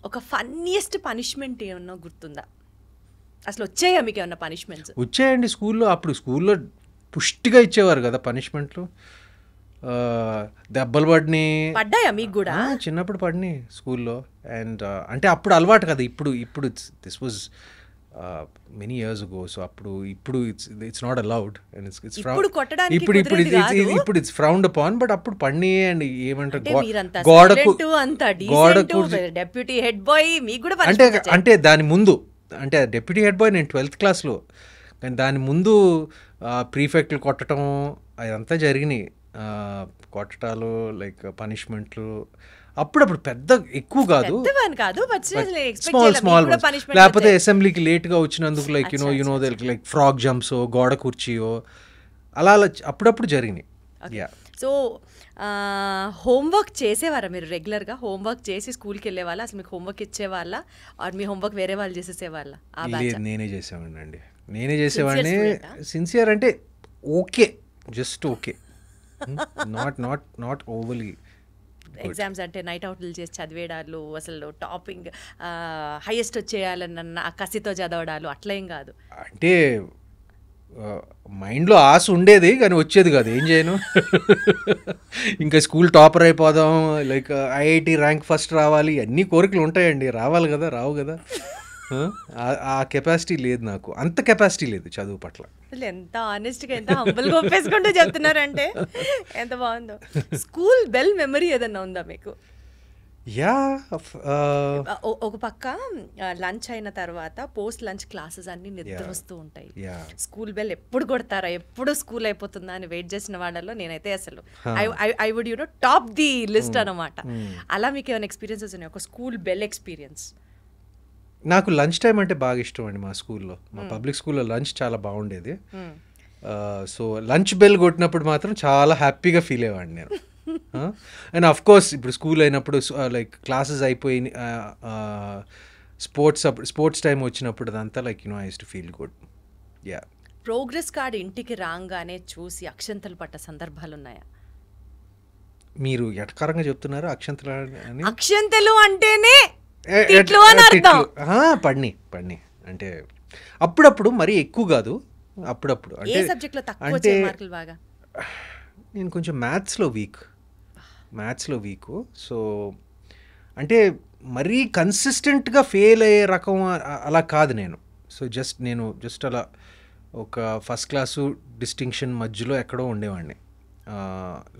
ఒక ఫన్నీయెస్ట్ పనిష్మెంట్ ఏమన్నా గుర్తుందా? అసలు వచ్చాయా మీకు ఏమన్నా పనిష్మెంట్స్? వచ్చాయండి స్కూల్లో. అప్పుడు స్కూల్లో పుష్టిగా ఇచ్చేవారు కదా పనిష్మెంట్లు. దెబ్బలు పడ్డాయా మీకు కూడా? చిన్నప్పుడు పడినాయి స్కూల్లో. అండ్ అంటే అప్పుడు అలవాటు కదా. ఇప్పుడు this was many years ago. So ఇప్పుడు ఇట్స్ నాట్ అలౌడ్ అండ్ ఇప్పుడు కొట్టడానికి ఇప్పుడు ఇట్స్ ఫ్రౌండ్ అపాన్. బట్ అప్పుడు పడిని అండ్ ఏమంటారు డెప్యూటీ హెడ్ బాయ్ మీకు కూడా అంటే దాని ముందు అంటే డెప్యూటీ హెడ్ బాయ్ నేను 12th క్లాస్లో, కానీ దాని ముందు ప్రీఫెక్ట్లు కొట్టడం అదంతా జరిగినాయి. కొట్టడాలు లైక్ పనిష్మెంట్లు అప్పుడప్పుడు పెద్ద ఎక్కువ కాదు, స్మాల్ లేకపోతే అసెంబ్లీకి లేట్గా వచ్చినందుకు like you know like frog jumps, గోడ కుర్చీయో అలా అప్పుడప్పుడు జరిగినాయి. సో హోంవర్క్ చేసేవారా మీరు? రెగ్యులర్గా హోంవర్క్ చేసి స్కూల్కి వెళ్ళేవాళ్ళ? అసలు మీకు హోంవర్క్ ఇచ్చేవాళ్ళ ఆర్ మీ హోంవర్క్ వేరే వాళ్ళు చేసేసేవాళ్ళ? నేనే చేసేవాడిని అండి, నేనే చేసేవాడిని. సిన్సియర్ అంటే okay, just okay, not overly. Exams అంటే నైట్ అవుట్లు చేసి చదివేడాలు, అసలు టాపింగ్ హైయెస్ట్ వచ్చేయాలన్న కసితో చదవడాలు అట్లా ఏం కాదు. అంటే మైండ్లో ఆశ ఉండేది కానీ వచ్చేది కాదు, ఏం చేయను. ఇంకా స్కూల్ టాపర్ అయిపోదాం, లైక్ ఐఐటి ర్యాంక్ ఫస్ట్ రావాలి, అన్ని కోరికలు ఉంటాయండి, రావాలి కదా, రావు కదా. ఆ కెపాసిటీ లేదు నాకు, అంత కెపాసిటీ లేదు చదువు పట్ల. ఎంత ఆనెస్ట్గా ఎంత హంబుల్గా ఒప్పేసుకుంటూ చెప్తున్నారంటే ఎంత బాగుందో. స్కూల్ బెల్ మెమరీ ఏదన్నా ఉందా మీకు? యా, ఒక పక్క లంచ్ అయిన తర్వాత పోస్ట్ లంచ్ క్లాసెస్ అన్ని నిద్ర వస్తూ ఉంటాయి. స్కూల్ బెల్ ఎప్పుడు కొడతారా, ఎప్పుడు స్కూల్ అయిపోతుందా అని వెయిట్ చేసిన వాళ్ళలో నేనైతే అసలు I would top the list అనమాట. అలా మీకు ఏమైనా ఎక్స్పీరియన్సెస్ ఉన్నాయి, ఒక స్కూల్ బెల్ ఎక్స్పీరియన్స్? నాకు లంచ్ టైం అంటే బాగా ఇష్టం అండి. మా స్కూల్లో, మా పబ్లిక్ స్కూల్లో లంచ్ చాలా బాగుండేది. సో లంచ్ బెల్ కొట్టినప్పుడు మాత్రం చాలా హ్యాపీగా ఫీల్ అయ్యేవాడిని నేను. అండ్ అఫ్ కోర్స్ ఇప్పుడు స్కూల్ అయినప్పుడు లైక్ క్లాసెస్ అయిపోయి స్పోర్ట్స్ టైం వచ్చినప్పుడు అదంతా like I use to feel good. Yeah. Progress card ఇంటికి రాగానే చూసి అక్షంతలు పట్ట సందర్భాలు ఉన్నాయా? మీరు ఎటకారంగా చెప్తున్నారు అక్షంతలు అని. అక్షంతలు అంటేనే పడిని అంటే అప్పుడప్పుడు మరీ ఎక్కువ కాదు, అప్పుడప్పుడు. అంటే నేను కొంచెం మ్యాథ్స్లో వీక్. సో అంటే మరీ కన్సిస్టెంట్గా ఫెయిల్ అయ్యే రకం అలా కాదు నేను. సో జస్ట్ అలా ఒక ఫస్ట్ క్లాసు డిస్టింక్షన్ మధ్యలో ఎక్కడో ఉండేవాడిని.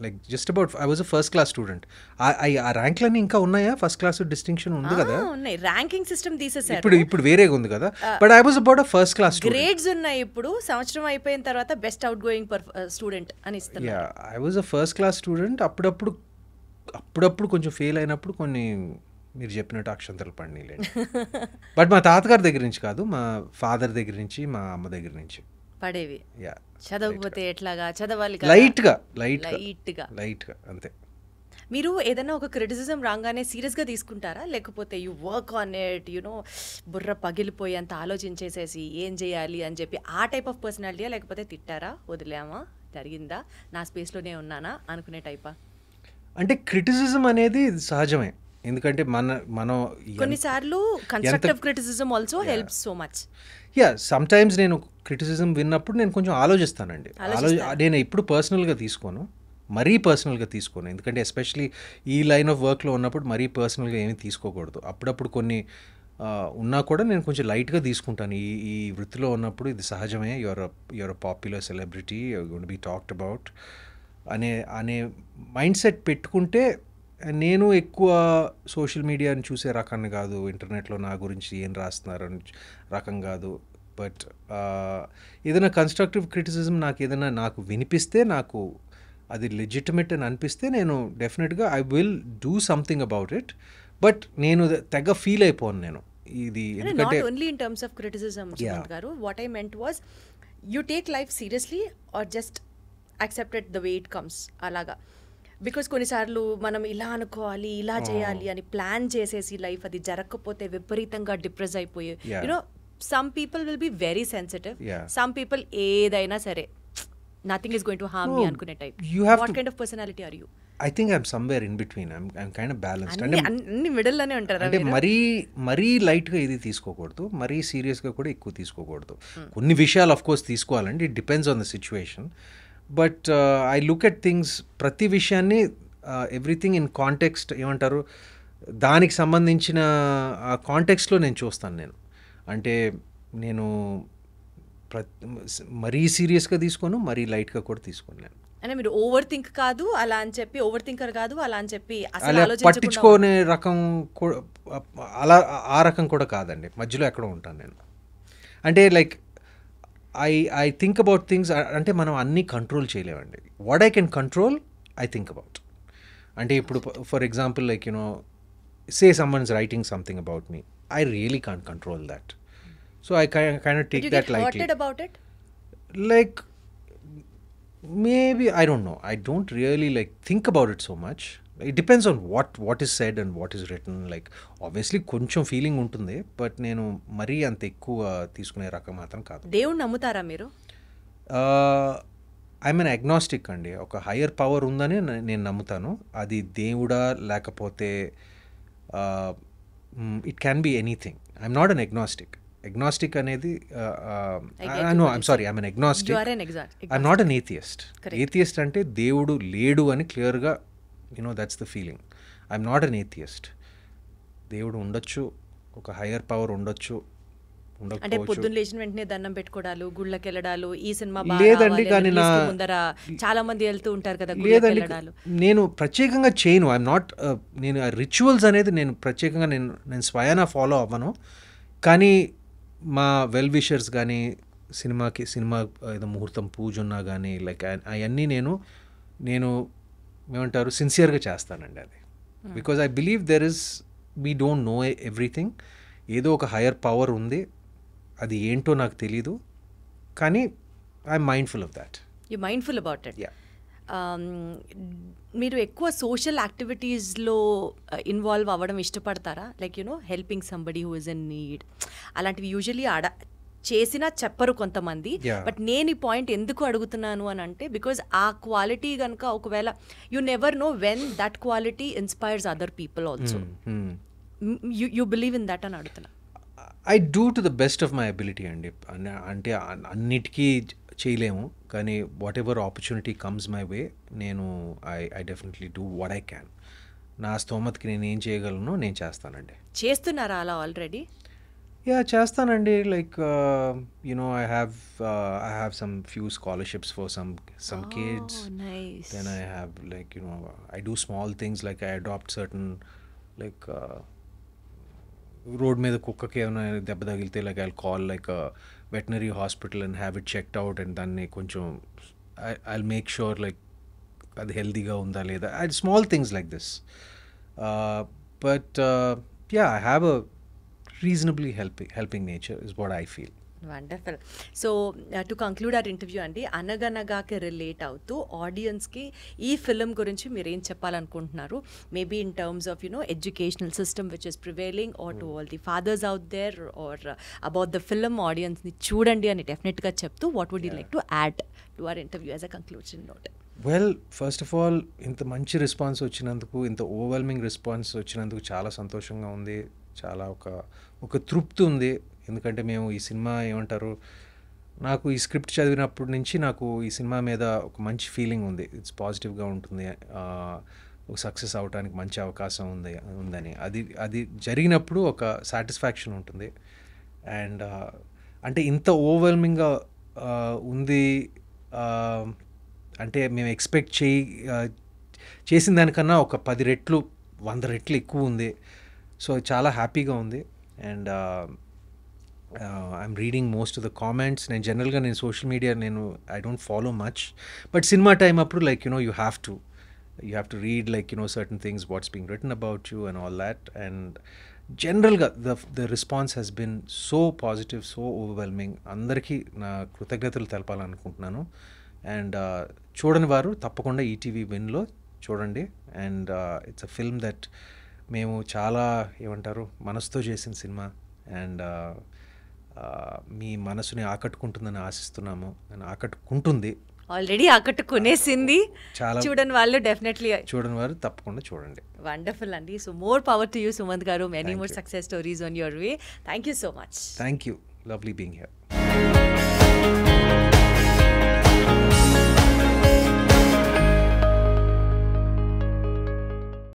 Like just about I was a first class student. ఆ ర్యాంక్లన్నీ ఇంకా ఉన్నాయా? ఫస్ట్ క్లాస్ డిస్టింక్షన్ ఉంది కదా, ర్యాంకింగ్ సిస్టమ్ తీసేసారు, ఇప్పుడు వేరేగా ఉంది కదా. But I was about a first class student. Grades ఉన్నాయి ఇప్పుడు, సంవత్సరం అయిపోయిన తర్వాత బెస్ట్ అవుట్ గోయింగ్ స్టూడెంట్ అని ఇస్తారు. Yeah, I was a first class student. అప్పుడప్పుడు కొంచెం ఫెయిల్ అయినప్పుడు కొన్ని మీరు చెప్పినట్టు అక్షంతలు పడినాయిలేండి. బట్ మా తాతగారి దగ్గర నుంచి కాదు, మా ఫాదర్ దగ్గర నుంచి, మా అమ్మ దగ్గర నుంచి పడేవి. చదవకపోతే ఎట్లాగా, చదవాలి లైట్గా అంతే. మీరు ఏదైనా ఒక క్రిటిసిజం రాగానే సీరియస్గా తీసుకుంటారా, లేకపోతే యూ వర్క్ ఆన్ ఇట్, బుర్ర పగిలిపోయేంత ఆలోచించేసేసి ఏం చేయాలి అని చెప్పి ఆ టైప్ ఆఫ్ పర్సనాలిటీయా, లేకపోతే తిట్టారా, వదిలేమా, జరిగిందా, నా స్పేస్లోనే ఉన్నానా అనుకునే టైపా? అంటే క్రిటిసిజం అనేది సహజమే, ఎందుకంటే మనం కొన్నిసార్లు constructive criticism also helps so much. Yeah, sometimes నేను క్రిటిసిజం విన్నప్పుడు నేను కొంచెం ఆలోచిస్తానండి. నేను ఎప్పుడు పర్సనల్గా తీసుకోను, ఎందుకంటే ఎస్పెషలీ ఈ లైన్ ఆఫ్ వర్క్లో ఉన్నప్పుడు మరీ పర్సనల్గా ఏమీ తీసుకోకూడదు. అప్పుడప్పుడు కొన్ని ఉన్నా కూడా నేను కొంచెం లైట్గా తీసుకుంటాను. ఈ వృత్తిలో ఉన్నప్పుడు ఇది సహజమే, your popular celebrity, your going to be talked about అనే మైండ్ సెట్ పెట్టుకుంటే నేను ఎక్కువ సోషల్ మీడియాని చూసే రకాన్ని కాదు, ఇంటర్నెట్లో నా గురించి ఏం రాస్తున్నారని రకం కాదు. బట్ ఏదైనా కన్స్ట్రక్టివ్ క్రిటిసిజం నాకు వినిపిస్తే, నాకు అది లెజిటిమేట్ అని అనిపిస్తే నేను డెఫినెట్గా I will do something about it. But నేను తెగ ఫీల్ అయిపోను నేను ఇది, ఎందుకంటే not only in terms of criticism Sumanth garu, what I meant was you take life seriously or just accepted the way it comes అలాగా. బికాస్ కొన్నిసార్లు మనం ఇలా అనుకోవాలి, ఇలా చేయాలి అని ప్లాన్ చేసేసి లైఫ్ అది జరగకపోతే విపరీతంగా డిప్రెస్ అయిపోయి, some people will be very sensitive, some people ఏదైనా సరే nothing is going to harm me అనుకునే type. What kind of personality are you? I think I'm somewhere in between. I'm kind of balanced. అన్ని మిడిల్ లోనే ఉంటారా? అంటే మరీ లైట్గా ఇది తీసుకోకూడదు, మరీ సీరియస్గా కూడా ఎక్కువ తీసుకోకూడదు. కొన్ని విషయాలు ఆఫ్ కోర్స్ తీసుకోవాలండి, it depends on the situation. But I look at things, ప్రతి విషయాన్ని ఎవ్రీథింగ్ ఇన్ కాంటెక్స్ట్, ఏమంటారు, దానికి సంబంధించిన కాంటెక్స్ట్లో నేను చూస్తాను. నేను అంటే నేను మరీ సీరియస్గా తీసుకోను, మరీ లైట్గా కూడా తీసుకోను. అంటే మీరు ఓవర్ థింక్ కాదు అలా అని చెప్పి, ఓవర్ థింకర్ కాదు అలా అని చెప్పి అలా పట్టించుకోనే రకం అలా ఆ రకం కూడా కాదండి, మధ్యలో ఎక్కడో ఉంటాను నేను. అంటే like I think about things. అంటే మనం అన్నీ కంట్రోల్ చేయలేమండి. What I can control I think about. అంటే ఇప్పుడు for example like say someone's writing something about me, I really can't control that. So I kind of take that lightly. Like maybe I don't know, I don't really like think about it so much. It depends on what is said and what is written. Like obviously కొంచెం ఫీలింగ్ ఉంటుంది, బట్ నేను మరీ అంత ఎక్కువ తీసుకునే రకం మాత్రం కాదు. దేవుణ్ణి నమ్ముతారా మీరు? ఐఎమ్ అన్ అగ్నాస్టిక్ అండి. ఒక హయ్యర్ పవర్ ఉందని నేను నమ్ముతాను. అది దేవుడా లేకపోతే it can be anything. I'm not an agnostic. Agnostic అనేది no, I'm sorry, I'm an agnostic. I'm not an atheist. Atheist అంటే దేవుడు లేడు అని క్లియర్గా that's the feeling. I'm not an atheist. దేవుడు ఉండొచ్చు, ఒక హయ్యర్ పవర్ ఉండొచ్చు, అంటే పొద్దున్న లేచిన వెంటనే దండం పెట్టుకోవడాలు, గుళ్ళకి వెళ్ళడాలు, ఈ సినిమా లేదండి. కానీ ముందర చాలా మంది వెళ్తూ ఉంటారు కదా. లేదండి, నేను ప్రత్యేకంగా చేయను. ఐఎమ్ నాట్, నేను రిచువల్స్ అనేది నేను ప్రత్యేకంగా నేను స్వయానా ఫాలో అవ్వను. కానీ మా వెల్ విషర్స్ కానీ సినిమా ఏదో ముహూర్తం పూజ ఉన్నా కానీ లైక్ అవన్నీ నేను ఏమంటారు సిన్సియర్గా చేస్తానండి అది. Because I believe we don't know everything. ఏదో ఒక హయ్యర్ పవర్ ఉంది, అది ఏంటో నాకు తెలీదు, కానీ I'm mindful of that. You mindful about it. Yeah. మీరు ఎక్కువ సోషల్ యాక్టివిటీస్లో ఇన్వాల్వ్ అవ్వడం ఇష్టపడతారా? Like helping somebody who is in need, అలాంటివి యూజువలీ చేసినా చెప్పరు కొంతమంది. బట్ నేను ఈ పాయింట్ ఎందుకు అడుగుతున్నాను అని అంటే, బికాజ్ ఆ క్వాలిటీ కనుక ఒకవేళ you never know when that quality inspires other people also. You believe in that అని అడుగుతున్నా. I do to the best of my ability అండి. అంటే అన్నిటికీ చేయలేము, కానీ whatever opportunity comes my way, నేను I definitely do what I can. నా స్తోమతకి నేను ఏం చేయగలను నేను చేస్తానండి. చేస్తున్నారా అలా ఆల్రెడీ? యా, చేస్తానండి. Like I have some few scholarships for some kids. Nice. Then I have like I do small things like I adopt certain like road మీద కుక్కకి ఏమైనా దెబ్బ తగిలితే like I'll call like veterinary hospital and have it checked out, and దాన్ని కొంచెం ఐల్ మేక్ షూర్ లైక్ అది హెల్తీగా ఉందా లేదా. Small things like this. But yeah, I have a reasonably helping nature is what I feel. Wonderful. So to conclude our interview అండి, అనగనగాకి రిలేట్ అవుతూ ఆడియన్స్కి ఈ ఫిల్మ్ గురించి మీరు ఏం చెప్పాలనుకుంటున్నారు? Maybe in terms of educational system which is prevailing, or to all the fathers out there, or about the film ఆడియన్స్ని చూడండి అని డెఫినెట్గా చెప్తూ what would you like to add to our interview as a conclusion note? Well, first of all ఇంత మంచి రెస్పాన్స్ వచ్చినందుకు, ఇంత ఓవర్వెల్మింగ్ రెస్పాన్స్ వచ్చినందుకు చాలా సంతోషంగా ఉంది. చాలా ఒక తృప్తి ఉంది. ఎందుకంటే మేము ఈ సినిమా ఏమంటారు, నాకు ఈ స్క్రిప్ట్ చదివినప్పటి నుంచి నాకు ఈ సినిమా మీద ఒక మంచి ఫీలింగ్ ఉంది. ఇట్స్ పాజిటివ్గా ఉంటుంది, ఒక సక్సెస్ అవడానికి మంచి అవకాశం ఉందని. అది జరిగినప్పుడు ఒక సాటిస్ఫాక్షన్ ఉంటుంది. అండ్ అంటే ఇంత ఓవర్వెల్మింగ్గా ఉంది అంటే మేము ఎక్స్పెక్ట్ చేసిన దానికన్నా ఒక 10 రెట్లు 100 రెట్లు ఎక్కువ ఉంది. సో చాలా హ్యాపీగా ఉంది. And I'm reading most of the comments. నేను జనరల్గా social media I don't follow much, but cinema time అప్పుడు like you have to read like certain things what's being written about you and all that. And జనరల్గా the response has been so positive, so overwhelming. అందరికీ నా కృతజ్ఞతలు తెలపాలనుకుంటున్నాను. అండ్ చూడని వారు తప్పకుండా ఈటీవీ విన్లో చూడండి. And it's a film that మేము చాలా ఏమంటారు మనసుతో చేసిన సినిమా. అండ్ మీ మనసుని ఆకట్టుకుంటుందని ఆశిస్తున్నాము. నేను ఆకట్టుకుంటుంది, ఆల్రెడీ ఆకట్టుకునేసింది. చాలా చూడని వారు తప్పకుండా చూడండి. వండర్ఫుల్ అండి. So more power to you Sumanth garu. Many more success stories on your way. Thank you so much. Thank you. Lovely being here.